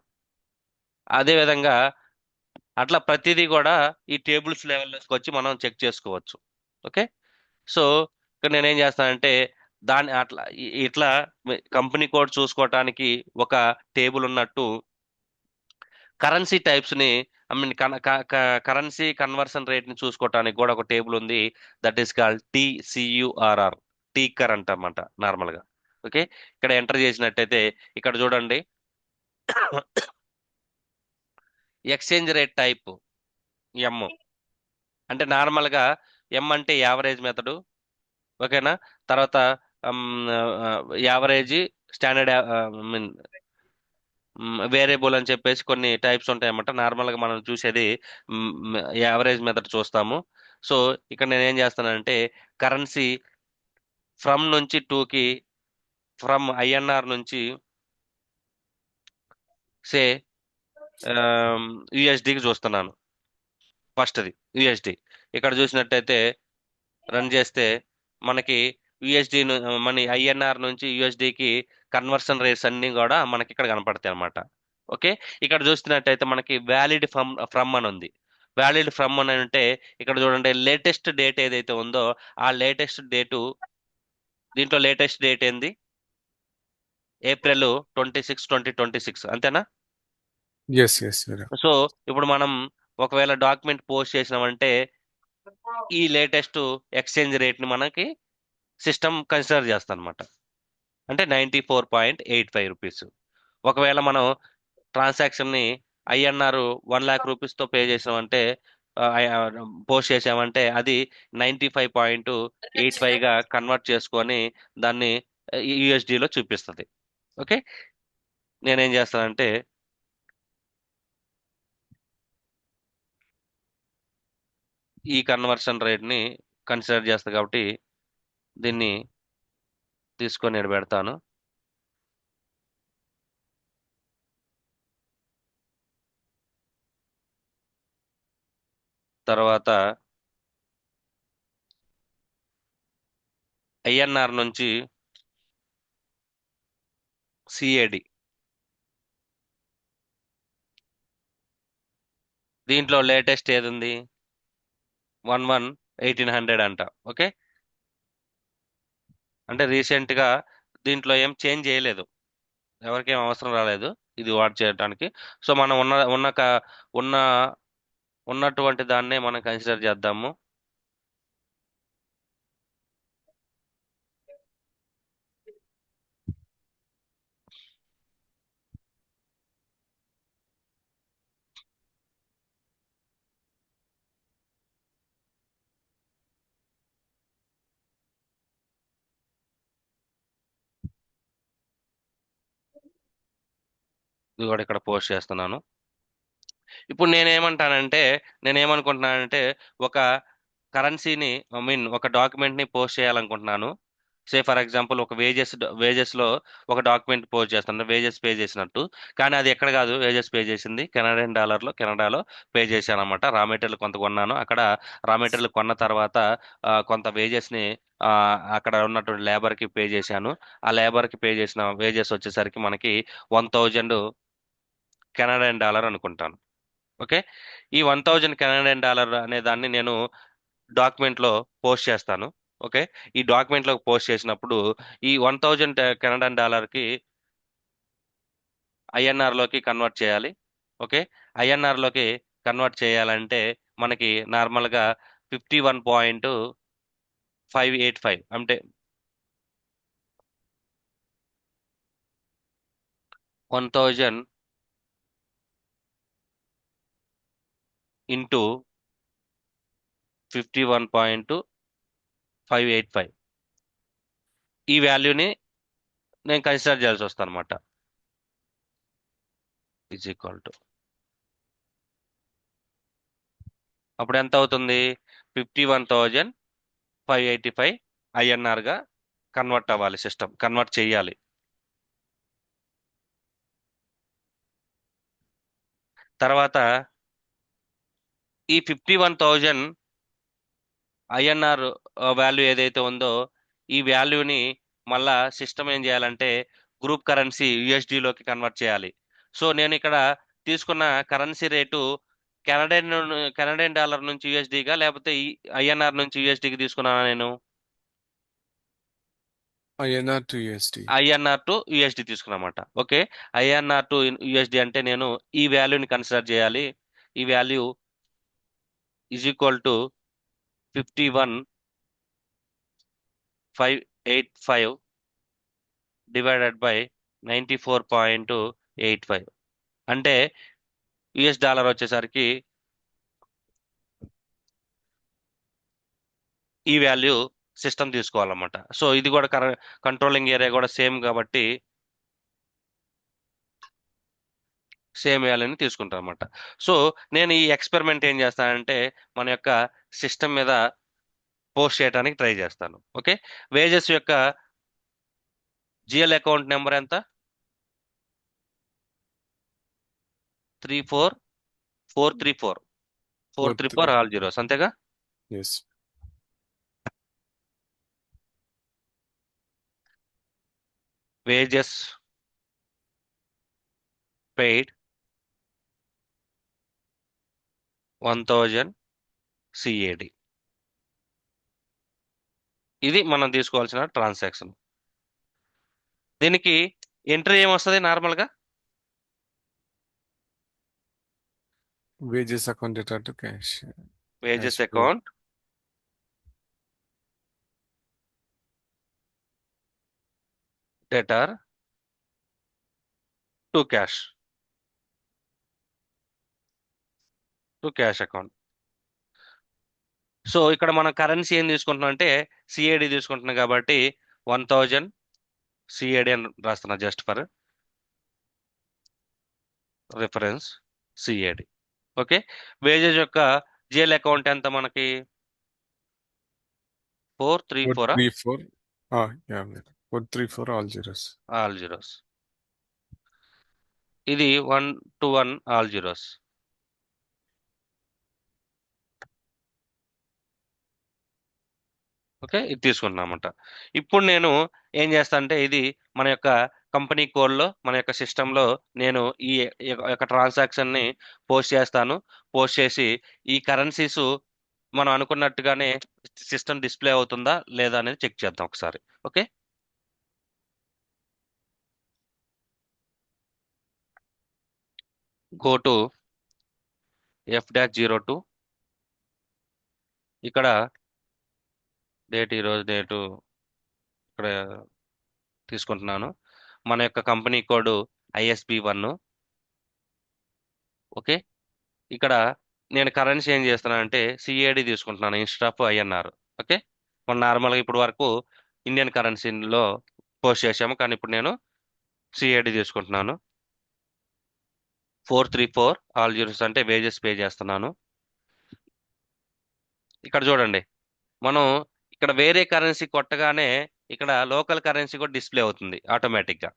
అదే విధంగా అట్లా ప్రతిదీ కూడా ఈ టేబుల్స్ లెవెల్లోకి వచ్చి మనం చెక్ చేసుకోవచ్చు. ఓకే. సో ఇక్కడ నేనేం చేస్తానంటే దాన్ని అట్లా ఇట్లా కంపెనీ కోడ్ చూసుకోవటానికి ఒక టేబుల్ ఉన్నట్టు, కరెన్సీ టైప్స్ ని, I mean currency conversion rate ని చూసుకోవటానికి కూడా ఒక టేబుల్ ఉంది. దట్ ఈస్ కాల్డ్ TCURR, టీకర్ అంటమాట నార్మల్ గా. ఓకే. ఇక్కడ ఎంటర్ చేసినట్టయితే ఇక్కడ చూడండి, ఎక్స్చేంజ్ రేట్ టైప్ M. అంటే నార్మల్ గా M అంటే యావరేజ్ మెథడు. ఓకేనా. తర్వాత average, standard, I mean variable అని చెప్పేసి కొన్ని టైప్స్ ఉంటాయన్నమాట. నార్మల్గా మనం చూసేది యావరేజ్ మెథడ్ చూస్తాము. సో ఇక్కడ నేను ఏం చేస్తానంటే కరెన్సీ ఫ్రమ్ నుంచి టూకి, ఫ్రమ్ ఐఎన్ఆర్ నుంచి సే యుఎస్డికి చూస్తున్నాను. ఫస్ట్ది యుఎస్డి. ఇక్కడ చూసినట్టయితే రన్ చేస్తే మనకి యుఎస్డి మన ఐఎన్ఆర్ నుంచి యుఎస్డికి కన్వర్షన్ రేట్స్ అన్ని కూడా మనకి ఇక్కడ కనపడతాయి అన్నమాట. ఓకే. ఇక్కడ చూస్తున్నట్టయితే మనకి వ్యాలిడ్ ఫ్రమ్ అని ఉంది. వ్యాలిడ్ ఫ్రమ్ అని అంటే ఇక్కడ చూడండి లేటెస్ట్ డేట్ ఏదైతే ఉందో ఆ లేటెస్ట్ డేటు, దీంట్లో లేటెస్ట్ డేట్ ఏంది? April 26, 2026 అంతేనా? ఎస్ ఎస్ వేరే. సో ఇప్పుడు మనం ఒకవేళ డాక్యుమెంట్ పోస్ట్ చేసినామంటే ఈ లేటెస్ట్ ఎక్స్చేంజ్ రేట్ ని మనకి సిస్టమ్ కన్సిడర్ చేస్తాం అనమాట. అంటే 94.85 రూపీస్. ఒకవేళ మనం ట్రాన్సాక్షన్ ని ఐఎన్ఆర్ 1 lakh రూపీస్ తో పే చేసామంటే, పోస్ట్ చేసామంటే అది 95.85 గా కన్వర్ట్ చేసుకొని దాన్ని యుఎస్డిలో చూపిస్తుంది. ఓకే. నేనేం చేస్తానంటే ఈ కన్వర్షన్ రేట్ ని కన్సిడర్ చేస్తా కాబట్టి దీన్ని తీసుకొని నేను పెడతాను. తర్వాత ఐఎన్ఆర్ నుంచి సిఏడి, దీంట్లో లేటెస్ట్ ఏది ఉంది? 11/1800 అంట. ఓకే. అంటే రీసెంట్ గా దీంట్లో ఏం చేంజ్ చేయలేదు, ఎవరికేం అవసరం రాలేదు ఇది వాడు చేయడానికి. సో మనం ఉన్న ఉన్నటువంటి దాన్నే మనం కన్సిడర్ చేద్దాము. ఇది కూడా ఇక్కడ పోస్ట్ చేస్తున్నాను. ఇప్పుడు నేనేమనుకుంటున్నానంటే ఒక కరెన్సీని, ఐ మీన్ ఒక డాక్యుమెంట్ ని పోస్ట్ చేయాలనుకుంటున్నాను. సే ఫర్ ఎగ్జాంపుల్ ఒక వేజెస్ లో ఒక డాక్యుమెంట్ పోస్ట్ చేస్తాను, వేజెస్ పే చేసినట్టు. కానీ అది ఎక్కడ కాదు వేజెస్ పే చేసింది, కెనడియన్ డాలర్ లో కెనడాలో పే చేశాను అనమాట. రా మెటీరియల్ కొంత కొన్నాను అక్కడ. రా మెటీరియల్ కొన్న తర్వాత కొంత వేజెస్ ని ఆ, అక్కడ ఉన్నటువంటి లేబర్ కి పే చేశాను. ఆ లేబర్ కి పే చేసిన వేజెస్ వచ్చేసరికి మనకి 1000 కెనడియన్ డాలర్ అనుకుంటాను. ఓకే. ఈ 1000 కెనడియన్ డాలర్ అనే దాన్ని నేను డాక్యుమెంట్ లో పోస్ట్ చేస్తాను. ఓకే. ఈ డాక్యుమెంట్ లో పోస్ట్ చేసినప్పుడు ఈ 1000 కెనడియన్ డాలర్ కి ఐఎన్ఆర్ లోకి కన్వర్ట్ చేయాలి. ఓకే. ఐఎన్ఆర్ లోకి కన్వర్ట్ చేయాలంటే మనకి నార్మల్ గా 51.585 అంటే 1000 ఇంటూ 51.585 ఈ వాల్యూని నేను కన్సిడర్ చేయాల్సి వస్తుంది అనమాట. ఈజ్ ఈక్వల్ టు అప్పుడు ఎంత అవుతుంది? 51,585 ఐఎన్ఆర్ గా కన్వర్ట్ అవ్వాలి, సిస్టమ్ కన్వర్ట్ చేయాలి. తర్వాత ఈ 51,000 ఐఎన్ఆర్ వాల్యూ ఏదైతే ఉందో ఈ వాల్యూని మళ్ళా సిస్టమ్ ఏం చేయాలంటే గ్రూప్ కరెన్సీ యుఎస్డిలోకి కన్వర్ట్ చేయాలి. సో నేను ఇక్కడ తీసుకున్న currency rate Canadian Canadian dollar నుంచి యుఎస్డిగా లేకపోతే ఐఎన్ఆర్ నుంచి యుఎస్డికి తీసుకున్నానా నేను? INR to USD. INR to USD తీసుకున్నమాట. ఓకే. ఐఎన్ఆర్ టు యుఎస్డి అంటే నేను ఈ వాల్యూని కన్సిడర్ చేయాలి. ఈ value is equal to 51,585 divided by 94.85 అంటే యుఎస్ డాలర్ వచ్చేసరికి ఈ వాల్యూ సిస్టమ్ తీసుకోవాలన్నమాట. సో ఇది కూడా కంట్రోలింగ్ ఏరియా కూడా సేమ్ కాబట్టి సేమ్ వేయాలని తీసుకుంటాను అనమాట. సో నేను ఈ ఎక్స్పెరిమెంట్ ఏం చేస్తానంటే మన యొక్క సిస్టమ్ మీద పోస్ట్ చేయడానికి ట్రై చేస్తాను. ఓకే. వేజెస్ యొక్క జిఎల్ అకౌంట్ నెంబర్ ఎంత? 34434. Four Four three three. Four all zeros అంతేగా? Yes. Wages paid 1000 CAD. ఇది మనం తీసుకోవాల్సిన ట్రాన్సాక్షన్. దీనికి ఎంట్రీ ఏమొస్తుంది నార్మల్గా? Wages account data to cash. Wages Cash flow. Account debtor to cash account. So ఇక్కడ మనం కరెన్సీ ఏం తీసుకుంటున్నాం అంటే సిఏడి తీసుకుంటున్నాం కాబట్టి 1000 సిఏడి అని రాస్తున్నా just for reference. CAD. Okay. Wages యొక్క జిఎల్ అకౌంట్ ఎంత మనకి? 434. 434. Yeah. 434 all zeros. All zeros. ఇది 121 ఆల్ జీరోస్. ఓకే. ఇది తీసుకుంటున్నామంట. ఇప్పుడు నేను ఏం చేస్తా అంటే ఇది మన యొక్క కంపెనీ కోడ్లో మన యొక్క సిస్టంలో నేను ఈ యొక్క ట్రాన్సాక్షన్ ని పోస్ట్ చేస్తాను. పోస్ట్ చేసి ఈ కరెన్సీస్ మనం అనుకున్నట్టుగానే సిస్టమ్ డిస్ప్లే అవుతుందా లేదా అనేది చెక్ చేద్దాం ఒకసారి. ఓకే. Go to F-02. ఇక్కడ డేట్, ఈరోజు డేటు ఇక్కడ తీసుకుంటున్నాను. మన యొక్క కంపెనీ కోడ్ ISB1. ఓకే. ఇక్కడ నేను కరెన్సీ ఏం చేస్తున్నానంటే సిఏడి తీసుకుంటున్నాను ఇన్స్టెడ్ ఆఫ్ INR. ఓకే. మనం నార్మల్గా ఇప్పుడు వరకు ఇండియన్ కరెన్సీలో పోస్ట్ చేసాము, కానీ ఇప్పుడు నేను సిఏడి తీసుకుంటున్నాను. 434 ఆల్ జీరోస్ అంటే వేజెస్ పే చేస్తున్నాను. ఇక్కడ చూడండి, మనం ఇక్కడ వేరే కరెన్సీ కొట్టగానే ఇక్కడ లోకల్ కరెన్సీ కూడా డిస్ప్లే అవుతుంది ఆటోమేటిక్గా.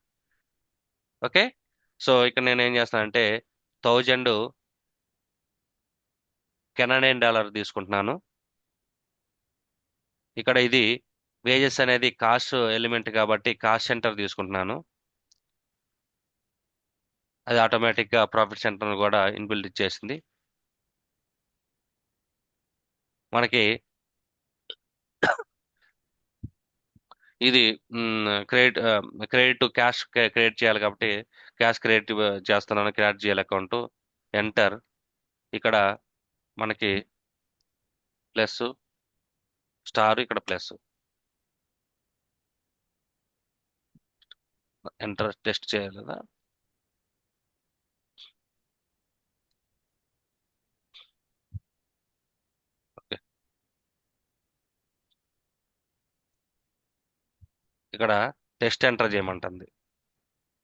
ఓకే. సో ఇక్కడ నేను ఏం చేస్తానంటే 1000 కెనడియన్ డాలర్ తీసుకుంటున్నాను. ఇక్కడ ఇది వేజెస్ అనేది కాస్ట్ ఎలిమెంట్ కాబట్టి కాస్ట్ సెంటర్ తీసుకుంటున్నాను. అది ఆటోమేటిక్గా ప్రాఫిట్ సెంటర్ కూడా ఇన్బిల్డ్ ఇచ్చేసింది మనకి. ఇది క్రెడిట్ టు క్యాష్ క్రియేట్ చేయాలి కాబట్టి క్యాష్ క్రియేట్ చేస్తున్నాను. క్రియేట్ చేయాలి అకౌంట్. ఎంటర్. ఇక్కడ మనకి ప్లస్ స్టార్, ఇక్కడ ప్లస్. ఎంటర్ టెస్ట్ చేయాలి కదా. ఓకే. ఇక్కడ టెస్ట్ ఎంటర్ చేయమంటుంది.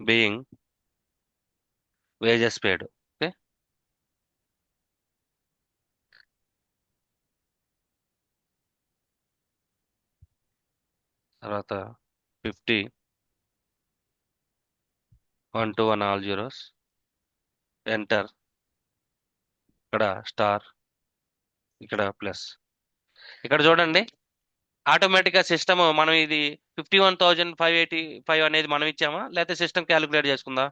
బీయింగ్ వేజెస్ పేడ్. ఓకే. తర్వాత 50 121 ఆల్ జీరోస్. ఎంటర్. ఇక్కడ స్టార్, ఇక్కడ ప్లస్. ఇక్కడ చూడండి, ఆటోమేటిక్ గా సిస్టమ్ మనం ఇది 51,585 అనేది మనం ఇచ్చామా లేకపోతే సిస్టమ్ క్యాలిక్యులేట్ చేసుకుందా?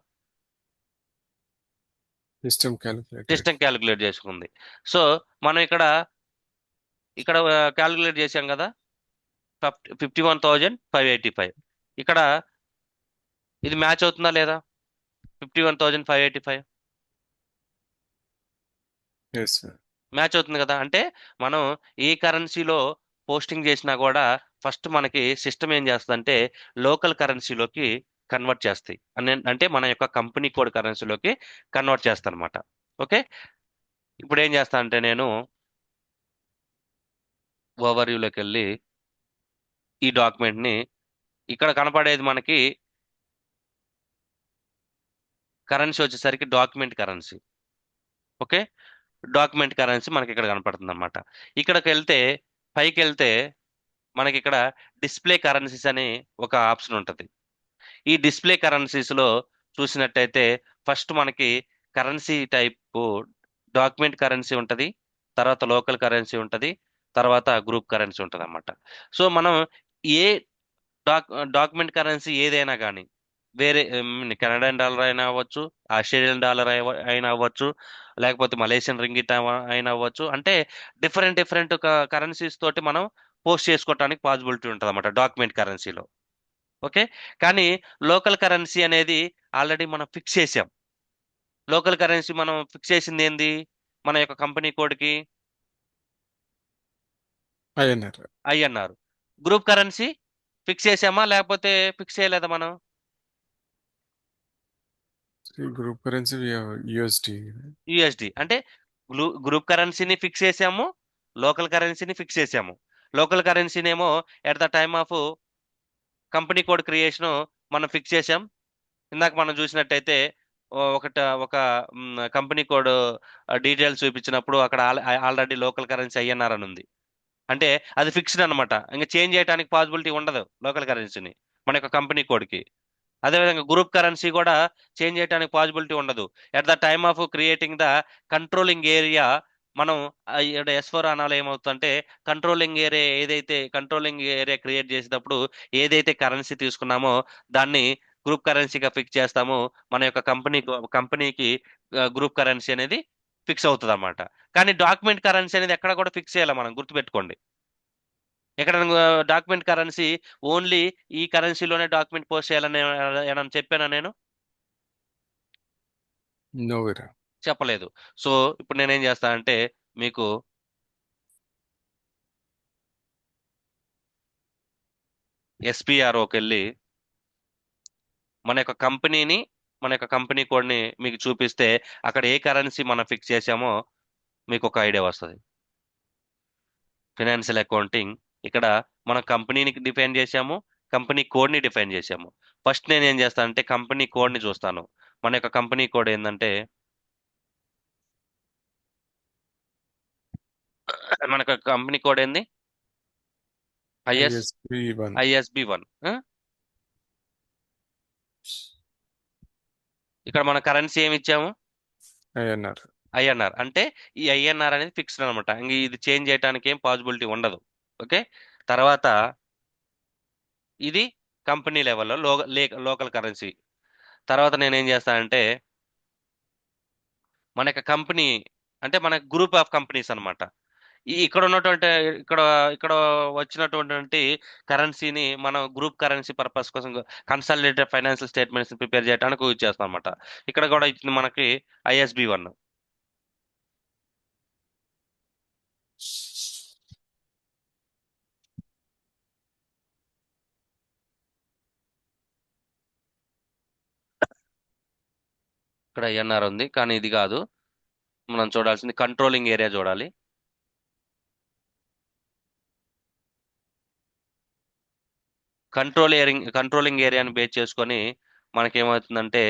System calculated. సిస్టమ్ క్యాలిక్యులేట్ చేసుకుంది. సో మనం ఇక్కడ ఇక్కడ క్యాలిక్యులేట్ చేసాం కదా 51,585. ఇక్కడ ఇది మ్యాచ్ అవుతుందా లేదా? 51,585 Yes, sir. మ్యాచ్ అవుతుంది కదా. అంటే మనం ఏ కరెన్సీలో పోస్టింగ్ చేసినా కూడా ఫస్ట్ మనకి సిస్టమ్ ఏం చేస్తుందంటే లోకల్ కరెన్సీలోకి కన్వర్ట్ చేస్తాయి అంటే మన యొక్క కంపెనీ కోడ్ కరెన్సీలోకి కన్వర్ట్ చేస్తాను అనమాట. ఓకే. ఇప్పుడు ఏం చేస్తా అంటే నేను ఓవర్వ్యూలోకి వెళ్ళి ఈ డాక్యుమెంట్ ని ఇక్కడ కనపడేది మనకి కరెన్సీ వచ్చేసరికి document currency. Okay, document currency మనకి ఇక్కడ కనపడుతుంది అనమాట. ఇక్కడికి వెళ్తే, పైకి వెళ్తే మనకి ఇక్కడ డిస్ప్లే కరెన్సీస్ అని ఒక ఆప్షన్ ఉంటుంది. ఈ డిస్ప్లే కరెన్సీస్ లో చూసినట్టయితే ఫస్ట్ మనకి కరెన్సీ టైప్ డాక్యుమెంట్ కరెన్సీ ఉంటుంది, తర్వాత లోకల్ కరెన్సీ ఉంటుంది, తర్వాత గ్రూప్ కరెన్సీ ఉంటుంది అన్నమాట. సో మనం ఏ డాక్యుమెంట్ కరెన్సీ ఏదైనా కానీ, వేరే కెనడియన్ డాలర్ అయినా అవ్వచ్చు, ఆస్ట్రేలియన్ డాలర్ అయినా అవ్వచ్చు, లేకపోతే మలేషియన్ రింగిట్ అయినా అవ్వచ్చు, అంటే డిఫరెంట్ డిఫరెంట్ కరెన్సీస్ తోటి మనం పోస్ట్ చేసుకోవడానికి పాసిబిలిటీ ఉంటుంది అన్నమాట డాక్యుమెంట్ కరెన్సీలో. ఓకే, కానీ లోకల్ కరెన్సీ అనేది ఆల్రెడీ మనం ఫిక్స్ చేసాం. లోకల్ కరెన్సీ మనం ఫిక్స్ చేసింది ఏంది? మన యొక్క కంపెనీ కోడ్కి INR. INR. Group currency fix చేసామా లేకపోతే ఫిక్స్ చేయలేదా మనం? Group currency USD. యుఎస్డి అంటే గ్రూప్ కరెన్సీని ఫిక్స్ చేసాము, లోకల్ కరెన్సీని ఫిక్స్ చేసాము. లోకల్ కరెన్సీనేమో at the time of company code creation మనం ఫిక్స్ చేసాం. ఇందాక మనం చూసినట్టయితే ఒక కంపెనీ కోడ్ డీటెయిల్స్ చూపించినప్పుడు అక్కడ ఆల్రెడీ లోకల్ కరెన్సీ ఐఎన్ఆర్ అని ఉంది. అంటే అది ఫిక్స్డ్ అనమాట, ఇంకా చేంజ్ చేయడానికి పాసిబిలిటీ ఉండదు లోకల్ కరెన్సీని మన యొక్క కంపెనీ కోడ్కి. అదేవిధంగా గ్రూప్ కరెన్సీ కూడా చేంజ్ చేయడానికి పాసిబిలిటీ ఉండదు. At the time of creating the controlling area మనం S4 అనాలో ఏమవుతుందంటే, కంట్రోలింగ్ ఏరియా క్రియేట్ చేసేటప్పుడు ఏదైతే కరెన్సీ తీసుకున్నామో దాన్ని గ్రూప్ కరెన్సీగా ఫిక్స్ చేస్తాము. మన యొక్క కంపెనీకి గ్రూప్ కరెన్సీ అనేది ఫిక్స్ అవుతుంది అన్నమాట. కానీ డాక్యుమెంట్ కరెన్సీ అనేది ఎక్కడ కూడా ఫిక్స్ చేయాలి, మనం గుర్తుపెట్టుకోండి. ఇక్కడ డాక్యుమెంట్ కరెన్సీ ఓన్లీ ఈ కరెన్సీలోనే డాక్యుమెంట్ పోస్ట్ చేయాలని ఏమన్నా చెప్పానా నేను? నోవేరా. చెప్పలేదు. సో ఇప్పుడు నేనేం చేస్తానంటే మీకు SPROకి వెళ్ళి మన యొక్క కంపెనీ కోడ్ని మీకు చూపిస్తే అక్కడ ఏ కరెన్సీ మనం ఫిక్స్ చేసామో మీకు ఒక ఐడియా వస్తుంది. ఫినాన్షియల్ అకౌంటింగ్, ఇక్కడ మన కంపెనీని డిఫైన్ చేసాము, కంపెనీ కోడ్ని డిఫైన్ చేసాము. ఫస్ట్ నేను ఏం చేస్తానంటే కంపెనీ కోడ్ని చూస్తాను. మన యొక్క కంపెనీ కోడ్ ఏంటంటే, మనకు కంపెనీ కోడ్ ఏంది? Is ISB1. ISB1. ఇక్కడ మన కరెన్సీ ఏమి ఇచ్చాము? ఐఎన్ఆర్. ఐఎన్ఆర్. అంటే ఈ ఐఎన్ఆర్ అనేది ఫిక్స్డ్ అనమాట, ఇంక ఇది చేంజ్ చేయడానికి ఏం పాసిబిలిటీ ఉండదు. ఓకే, తర్వాత ఇది కంపెనీ లెవెల్లో లోకల్ కరెన్సీ. తర్వాత నేను ఏం చేస్తానంటే మన యొక్క కంపెనీ అంటే మన గ్రూప్ ఆఫ్ కంపెనీస్ అన్నమాట. ఇక్కడ ఉన్నటువంటి ఇక్కడ ఇక్కడ వచ్చినటువంటి కరెన్సీని మనం గ్రూప్ కరెన్సీ పర్పస్ కోసం కన్సాలిడేటెడ్ ఫైనాన్షియల్ స్టేట్మెంట్స్ ప్రిపేర్ చేయడానికి యూజ్ చేస్తాం అనమాట. ఇక్కడ కూడా ఇచ్చింది మనకి ISB1. ఇక్కడ INR ఉంది, కానీ ఇది కాదు. మనం చూడాల్సింది కంట్రోలింగ్ ఏరియా చూడాలి. కంట్రోలింగ్ ఏరియాని బేస్ చేసుకొని మనకేమవుతుందంటే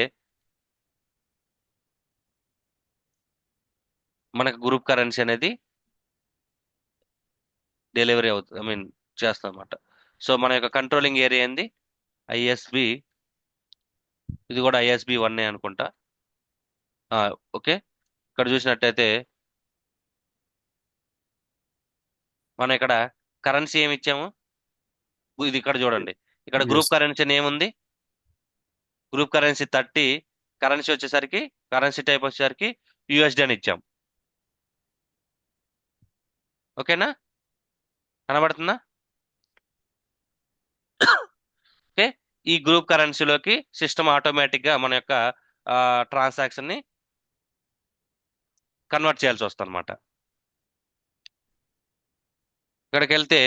మనకు గ్రూప్ కరెన్సీ అనేది డెలివరీ అవుతుంది, ఐ మీన్ చేస్తాం అనమాట. సో మన యొక్క కంట్రోలింగ్ ఏరియా ఏంది? ఐఎస్బి. ఇది కూడా ISB1 అనుకుంటా. ఓకే, ఇక్కడ చూసినట్టయితే మనం ఇక్కడ కరెన్సీ ఏమి ఇచ్చాము? ఇది ఇక్కడ చూడండి, ఇక్కడ గ్రూప్ యూఎస్. కరెన్సీ ఏముంది? గ్రూప్ కరెన్సీ 30, కరెన్సీ టైప్ వచ్చేసరికి USD అని ఇచ్చాం. ఓకేనా, కనబడుతుందా? ఓకే, ఈ గ్రూప్ కరెన్సీలోకి సిస్టమ్ ఆటోమేటిక్ గా మన యొక్క ట్రాన్సాక్షన్ ని కన్వర్ట్ చేయాల్సి వస్తుంది అనమాట. ఇక్కడికి వెళ్తే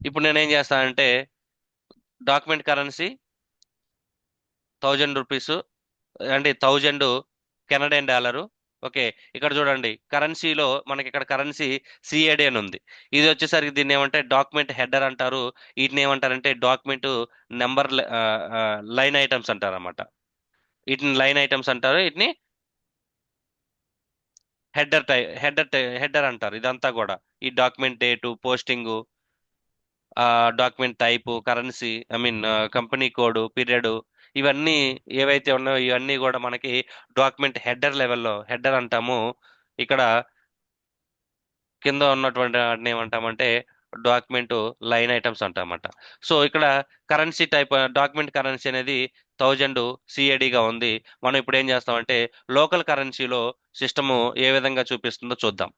ఇప్పుడు నేనేం చేస్తానంటే డాక్యుమెంట్ కరెన్సీ 1000 రూపీస్, అంటే 1000 కెనడియన్ డాలరు, ఓకే, ఇక్కడ చూడండి కరెన్సీలో మనకి ఇక్కడ కరెన్సీ సిఏడి అని ఉంది. ఇది వచ్చేసరికి దీన్ని ఏమంటే డాక్యుమెంట్ హెడర్ అంటారు. వీటిని ఏమంటారంటే డాక్యుమెంట్ నెంబర్ లైన్ ఐటమ్స్ అంటారు అన్నమాట. వీటిని లైన్ ఐటమ్స్ అంటారు, వీటిని హెడర్ అంటారు. ఇదంతా కూడా ఈ document date, posting, document type, currency, I mean company code, period, ఇవన్నీ ఏవైతే ఉన్నాయో ఇవన్నీ కూడా మనకి డాక్యుమెంట్ హెడర్ లెవెల్లో హెడర్ అంటాము. ఇక్కడ కింద ఉన్నటువంటి వాటిని ఏమంటామంటే డాక్యుమెంట్ లైన్ ఐటమ్స్ అంటామన్నమాట. సో ఇక్కడ కరెన్సీ టైప్ డాక్యుమెంట్ కరెన్సీ అనేది 1000 సిఏడిగా ఉంది. మనం ఇప్పుడు ఏం చేస్తామంటే లోకల్ కరెన్సీలో సిస్టము ఏ విధంగా చూపిస్తుందో చూద్దాం.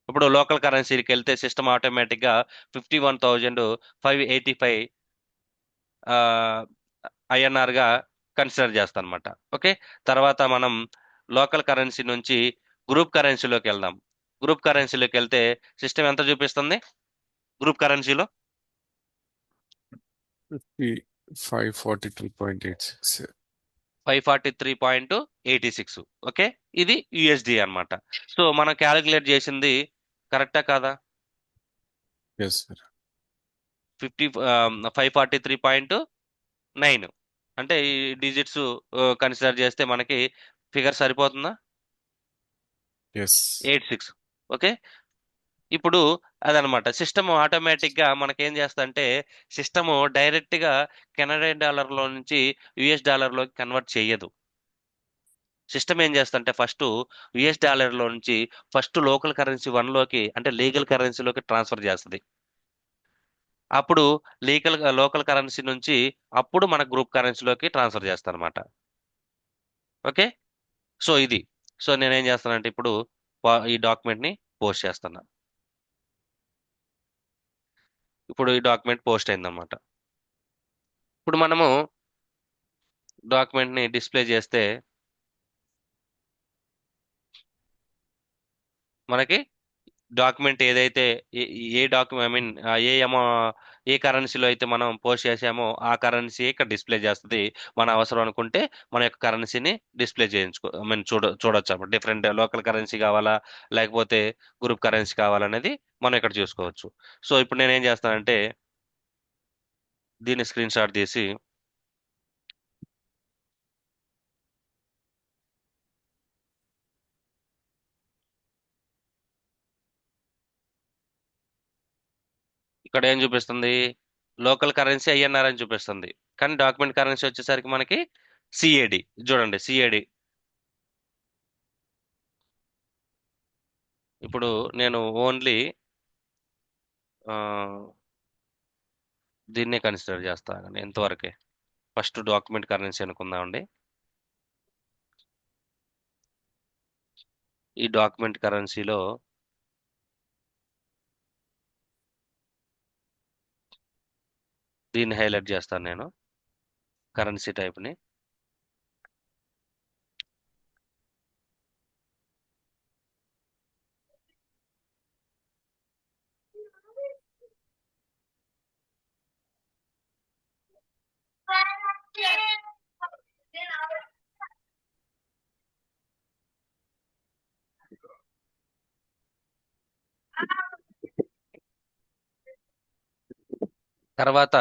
ఇప్పుడు లోకల్ కరెన్సీకి వెళ్తే సిస్టమ్ ఆటోమేటిక్గా 51,585 ఐఎన్ఆర్గా కన్సిడర్ చేస్తాం అనమాట. ఓకే, తర్వాత మనం లోకల్ కరెన్సీ నుంచి గ్రూప్ కరెన్సీలోకి వెళ్దాం. గ్రూప్ కరెన్సీలోకి వెళ్తే సిస్టమ్ ఎంత చూపిస్తుంది గ్రూప్ కరెన్సీలో? 543.86. 543.86. ఓకే, ఇది యుఎస్డి అన్నమాట. సో మనం క్యాలిక్యులేట్ చేసింది కరెక్టా కాదా? Yes sir. 543.9 అంటే ఈ డిజిట్స్ కన్సిడర్ చేస్తే మనకి ఫిగర్ సరిపోతుందా? ఎస్. 86. ఓకే, ఇప్పుడు అదనమాట సిస్టమ్ ఆటోమేటిక్ గా మనకేం చేస్తంటే సిస్టమ్ డైరెక్ట్ గా కెనడియన్ డాలర్ లో నుంచి యుఎస్ డాలర్ లోకి కన్వర్ట్ చేయదు. సిస్టమ్ ఏం చేస్తంటే ఫస్ట్ యుఎస్ డాలర్ లో నుంచి ఫస్ట్ లోకల్ కరెన్సీ వన్ లోకి అంటే లీగల్ కరెన్సీలోకి ట్రాన్స్ఫర్ చేస్తుంది. అప్పుడు లోకల్ కరెన్సీ నుంచి అప్పుడు మన గ్రూప్ కరెన్సీలోకి ట్రాన్స్ఫర్ చేస్తాను అనమాట. ఓకే, సో ఇది. సో నేనేం చేస్తానంటే ఇప్పుడు ఈ డాక్యుమెంట్ ని పోస్ట్ చేస్తాను. ఇప్పుడు ఈ డాక్యుమెంట్ పోస్ట్ అయిందన్నమాట. ఇప్పుడు మనము డాక్యుమెంట్ ని డిస్ప్లే చేస్తే మనకి డాక్యుమెంట్ ఏదైతే ఏ ఏ డాక్యుమెంట్ ఐ మీన్ ఏ కరెన్సీలో అయితే మనం పోస్ట్ చేసామో ఆ కరెన్సీ ఇక్కడ డిస్ప్లే చేస్తుంది. మన అవసరం అనుకుంటే మన యొక్క కరెన్సీని డిస్ప్లే చేయించుకో ఐ మీన్ చూడొచ్చు అన్నమాట. డిఫరెంట్ లోకల్ కరెన్సీ కావాలా లేకపోతే గ్రూప్ కరెన్సీ కావాలనేది మనం ఇక్కడ చూసుకోవచ్చు. సో ఇప్పుడు నేను ఏం చేస్తానంటే దీన్ని స్క్రీన్ షాట్ తీసి ఇక్కడ ఏం చూపిస్తుంది? లోకల్ కరెన్సీ ఐఎన్ఆర్ అని చూపిస్తుంది, కానీ డాక్యుమెంట్ కరెన్సీ వచ్చేసరికి మనకి సిఏడి. చూడండి సిఏడి. ఇప్పుడు నేను ఓన్లీ దీన్నే కన్సిడర్ చేస్తాను ఎంతవరకే. ఫస్ట్ డాక్యుమెంట్ కరెన్సీ అనుకుందామండి. ఈ డాక్యుమెంట్ కరెన్సీలో దీన్ని హైలైట్ చేస్తాను నేను కరెన్సీ టైప్ని. తర్వాత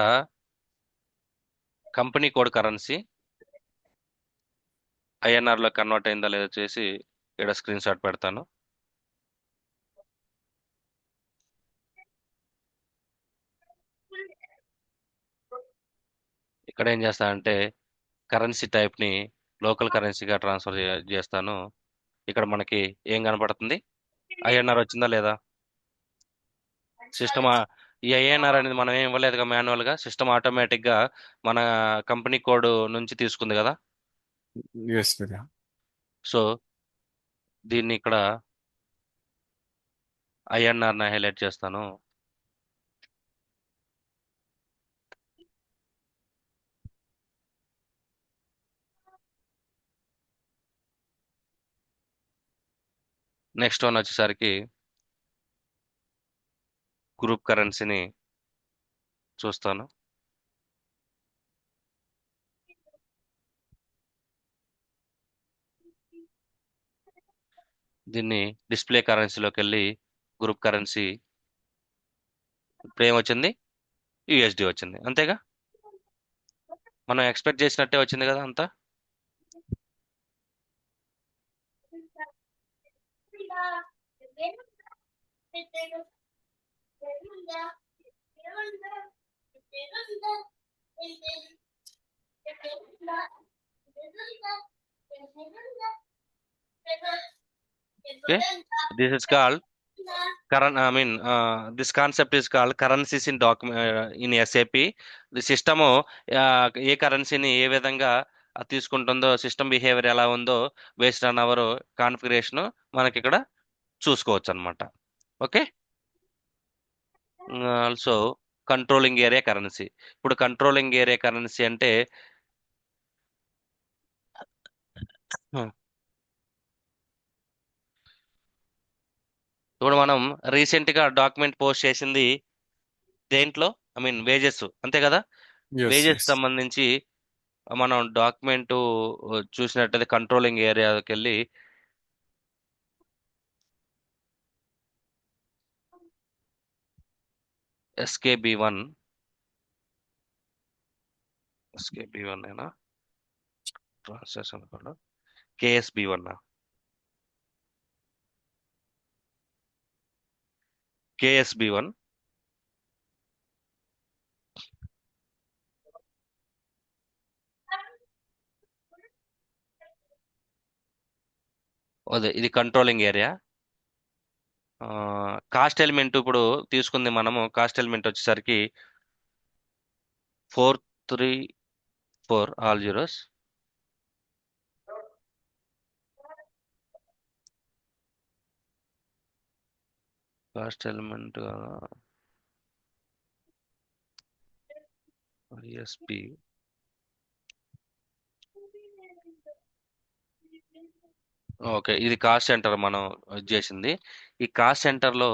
కంపెనీ కోడ్ కరెన్సీ ఐఎన్ఆర్ లో కన్వర్ట్ అయిందా లేదో చేసి ఇక్కడ స్క్రీన్ షాట్ పెడతాను. ఇక్కడ ఏం చేస్తానంటే కరెన్సీ టైప్ ని లోకల్ కరెన్సీగా ట్రాన్స్ఫర్ చేస్తాను. ఇక్కడ మనకి ఏం కనపడుతుంది? ఐఎన్ఆర్ వచ్చిందా లేదా? సిస్టమ్ ఈ ఐఎన్ఆర్ అనేది మనం ఏం ఇవ్వలేదుగా, మాన్యువల్ గా సిస్టమ్ ఆటోమేటిక్ గా మన కంపెనీ కోడ్ నుంచి తీసుకుంది కదా. Yes sir. సో దీన్ని ఇక్కడ ఐఎన్ఆర్ ని హైలైట్ చేస్తాను. నెక్స్ట్ వన్ వచ్చేసరికి గ్రూప్ కరెన్సీని చూస్తాను. దీన్ని డిస్ప్లే కరెన్సీలోకి వెళ్ళి గ్రూప్ కరెన్సీ ఇప్పుడు ఏమొచ్చింది? యుఎస్డి వచ్చింది, అంతేగా? మనం ఎక్స్పెక్ట్ చేసినట్టే వచ్చింది కదా అంతా. Okay, this is called current, I mean this concept is called currencies in in SAP. The system ఏ కరెన్సీని ఏ విధంగా తీసుకుంటుందో, సిస్టమ్ బిహేవియర్ ఎలా ఉందో బేస్డ్ ఆన్ అవర్ కాన్ఫిగరేషన్ మనకి ఇక్కడ చూసుకోవచ్చు అనమాట. Okay. Also controlling area currency. ఇప్పుడు కంట్రోలింగ్ ఏరియా కరెన్సీ అంటే hmm, ఇప్పుడు మనం రీసెంట్ గా డాక్యుమెంట్ పోస్ట్ చేసింది దేంట్లో, ఐ మీన్ వేజెస్, అంతే కదా? Yes wages yes. సంబంధించి మనం డాక్యుమెంట్ చూసినట్టయితే కంట్రోలింగ్ ఏరియాకి వెళ్ళి ఎస్కేబి1, ఎస్కేబి1 ఏనా ట్రాన్సాక్షన్ కూడా, కేఎస్బి1, కేఎస్బి1. అదే ఇది కంట్రోలింగ్ ఏరియా. కాస్ట్ ఎలిమెంట్ ఇప్పుడు తీసుకుంది మనము. కాస్ట్ ఎలిమెంట్ వచ్చేసరికి 434 all zeros. Cost element ISP. Okay, ఇది కాస్ట్ సెంటర్ మనం ఇది చేసింది. ఈ కాస్ట్ సెంటర్ లో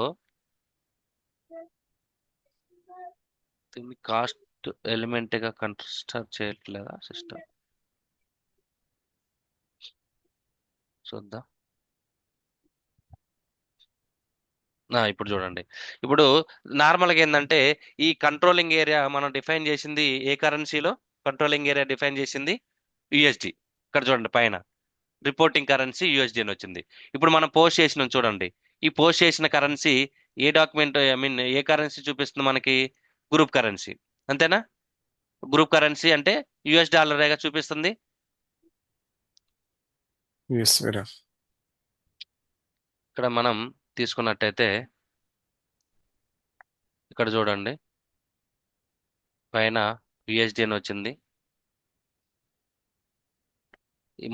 దీన్ని కాస్ట్ ఎలిమెంట్ గా కన్సిడర్ చేయట్లేదా సిస్టమ్? చూద్దాం. ఇప్పుడు చూడండి. ఇప్పుడు నార్మల్గా ఏంటంటే ఈ కంట్రోలింగ్ ఏరియా మనం డిఫైన్ చేసింది ఏ కరెన్సీలో? కంట్రోలింగ్ ఏరియా డిఫైన్ చేసింది యుఎస్డి. ఇక్కడ చూడండి పైన రిపోర్టింగ్ కరెన్సీ యుఎస్డి అని వచ్చింది. ఇప్పుడు మనం పోస్ట్ చేసినాం చూడండి. ఈ పోస్ట్ చేసిన currency A document, I mean A currency చూపిస్తుంది మనకి? గ్రూప్ కరెన్సీ, అంతేనా? గ్రూప్ కరెన్సీ అంటే యుఎస్ డాలరేగా చూపిస్తుంది. ఎస్ వేరా. ఇక్కడ మనం తీసుకున్నట్టయితే ఇక్కడ చూడండి పైన యుఎస్డి అని వచ్చింది.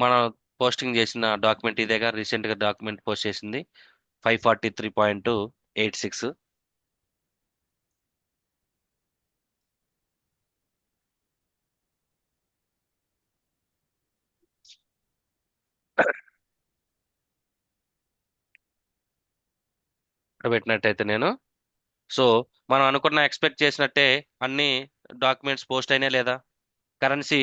మనం పోస్టింగ్ చేసిన డాక్యుమెంట్ ఇదేగా, రీసెంట్ గా డాక్యుమెంట్ పోస్ట్ చేసింది 543.86. ఇక్కడ పెట్టినట్టయితే నేను, సో మనం అనుకున్న ఎక్స్పెక్ట్ చేసినట్టే అన్ని డాక్యుమెంట్స్ పోస్ట్ అయినా లేదా? కరెన్సీ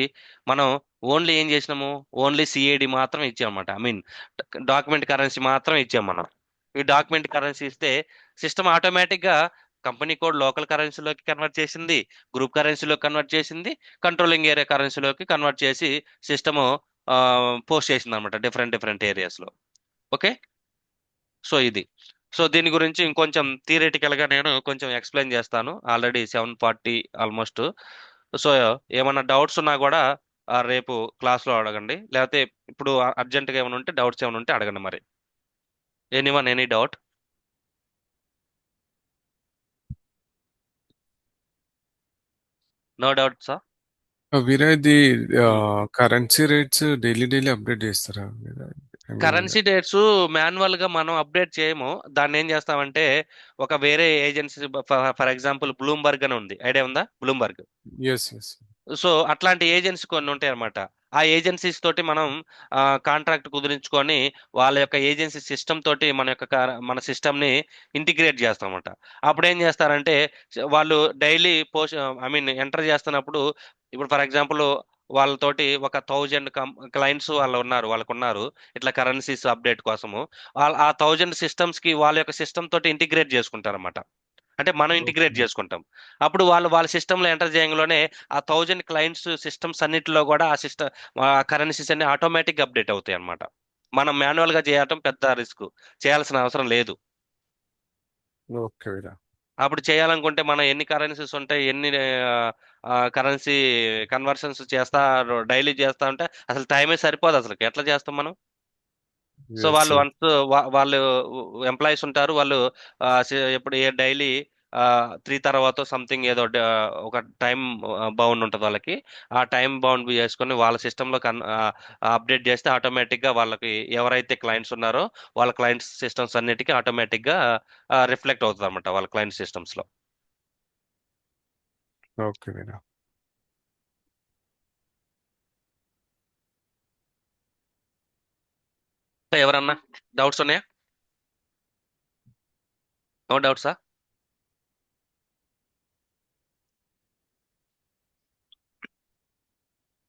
మనం ఓన్లీ ఏం చేసినాము? ఓన్లీ సిఏడి మాత్రం ఇచ్చామన్నమాట, ఐ మీన్ డాక్యుమెంట్ కరెన్సీ మాత్రం ఇచ్చాం మనం. ఈ డాక్యుమెంట్ కరెన్సీ ఇస్తే సిస్టమ్ ఆటోమేటిక్ గా కంపెనీ కోడ్ లోకల్ కరెన్సీలోకి కన్వర్ట్ చేసింది, గ్రూప్ కరెన్సీలోకి కన్వర్ట్ చేసింది, కంట్రోలింగ్ ఏరియా కరెన్సీలోకి కన్వర్ట్ చేసి సిస్టమ్ పోస్ట్ చేసింది అనమాట డిఫరెంట్ డిఫరెంట్ ఏరియాస్ లో. ఓకే. సో ఇది, సో దీని గురించి ఇంకొంచెం థియరిటికల్ గా నేను కొంచెం ఎక్స్ప్లెయిన్ చేస్తాను. Already 7:40 almost. సో ఏమన్నా డౌట్స్ ఉన్నా కూడా రేపు క్లాస్ లో అడగండి, లేకపోతే ఇప్పుడు అర్జెంట్ గా ఏమైనా ఉంటే, డౌట్స్ ఏమైనా ఉంటే అడగండి మరి. Anyone any doubt? నో డౌట్సా? వీరా ఇది currency rates daily daily update చేస్తారా Veera? I mean. Currency dates manual గా మనం అప్డేట్ చేయము. దాన్ని ఏం చేస్తామంటే ఒక వేరే ఏజెన్సీ, ఫర్ ఎగ్జాంపుల్ బ్లూంబర్గ్ అని ఉంది, ఐడియా ఉందా బ్లూంబర్గ్? Yes yes. సో అట్లాంటి ఏజెన్సీ కొన్ని ఉంటాయి అనమాట. ఆ ఏజెన్సీస్ తోటి మనం కాంట్రాక్ట్ కుదిరించుకొని వాళ్ళ యొక్క ఏజెన్సీ సిస్టమ్ తోటి మన సిస్టమ్ ని ఇంటిగ్రేట్ చేస్తాం అనమాట. అప్పుడు ఏం చేస్తారంటే వాళ్ళు daily post, I mean enter చేస్తున్నప్పుడు, ఇప్పుడు ఫర్ ఎగ్జాంపుల్ వాళ్ళతోటి ఒక 1000 క్లయింట్స్ వాళ్ళకున్నారు ఇట్లా కరెన్సీస్ అప్డేట్ కోసము. ఆ 1000 సిస్టమ్స్ కి వాళ్ళ యొక్క సిస్టమ్ తోటి ఇంటిగ్రేట్ చేసుకుంటారన్నమాట. అంటే మనం ఇంటిగ్రేట్ ఓకే. చేసుకుంటాం. అప్పుడు వాళ్ళ సిస్టంలో ఎంటర్ చేయడంలోనే ఆ 1000 క్లయింట్స్ సిస్టమ్స్ అన్నిటిలో కూడా ఆ కరెన్సీస్ అన్ని ఆటోమేటిక్ అప్డేట్ అవుతాయి అన్నమాట. మనం మాన్యువల్ గా చేయటం పెద్ద రిస్క్, చేయాల్సిన అవసరం లేదు. ఓకే వీరా. అప్పుడు చేయాలనుకుంటే మనం ఎన్ని కరెన్సీస్ ఉంటాయి, ఎన్ని కరెన్సీ కన్వర్షన్స్ చేస్తా డైలీ చేస్తా ఉంటే అసలు టైమే సరిపోదు. అసలు ఎట్లా చేస్తాం మనం? So yes. వాళ్ళు వన్స్ వాళ్ళు ఎంప్లాయీస్ ఉంటారు. వాళ్ళు ఎప్పుడు డైలీ 3 తర్వాత సంథింగ్ ఏదో ఒక టైం బౌండ్ ఉంటుంది వాళ్ళకి. ఆ టైం బౌండ్ చేసుకొని వాళ్ళ సిస్టంలో అప్డేట్ చేస్తే ఆటోమేటిక్ గా వాళ్ళకి ఎవరైతే క్లయింట్స్ ఉన్నారో వాళ్ళ క్లయింట్స్ సిస్టమ్స్ అన్నిటికీ ఆటోమేటిక్ గా రిఫ్లెక్ట్ అవుతుంది అనమాట వాళ్ళ క్లయింట్ సిస్టమ్స్ లో. ఓకే వీరా. ఇంకా ఎవరన్నా డౌట్స్ ఉన్నాయా? నో డౌట్సా?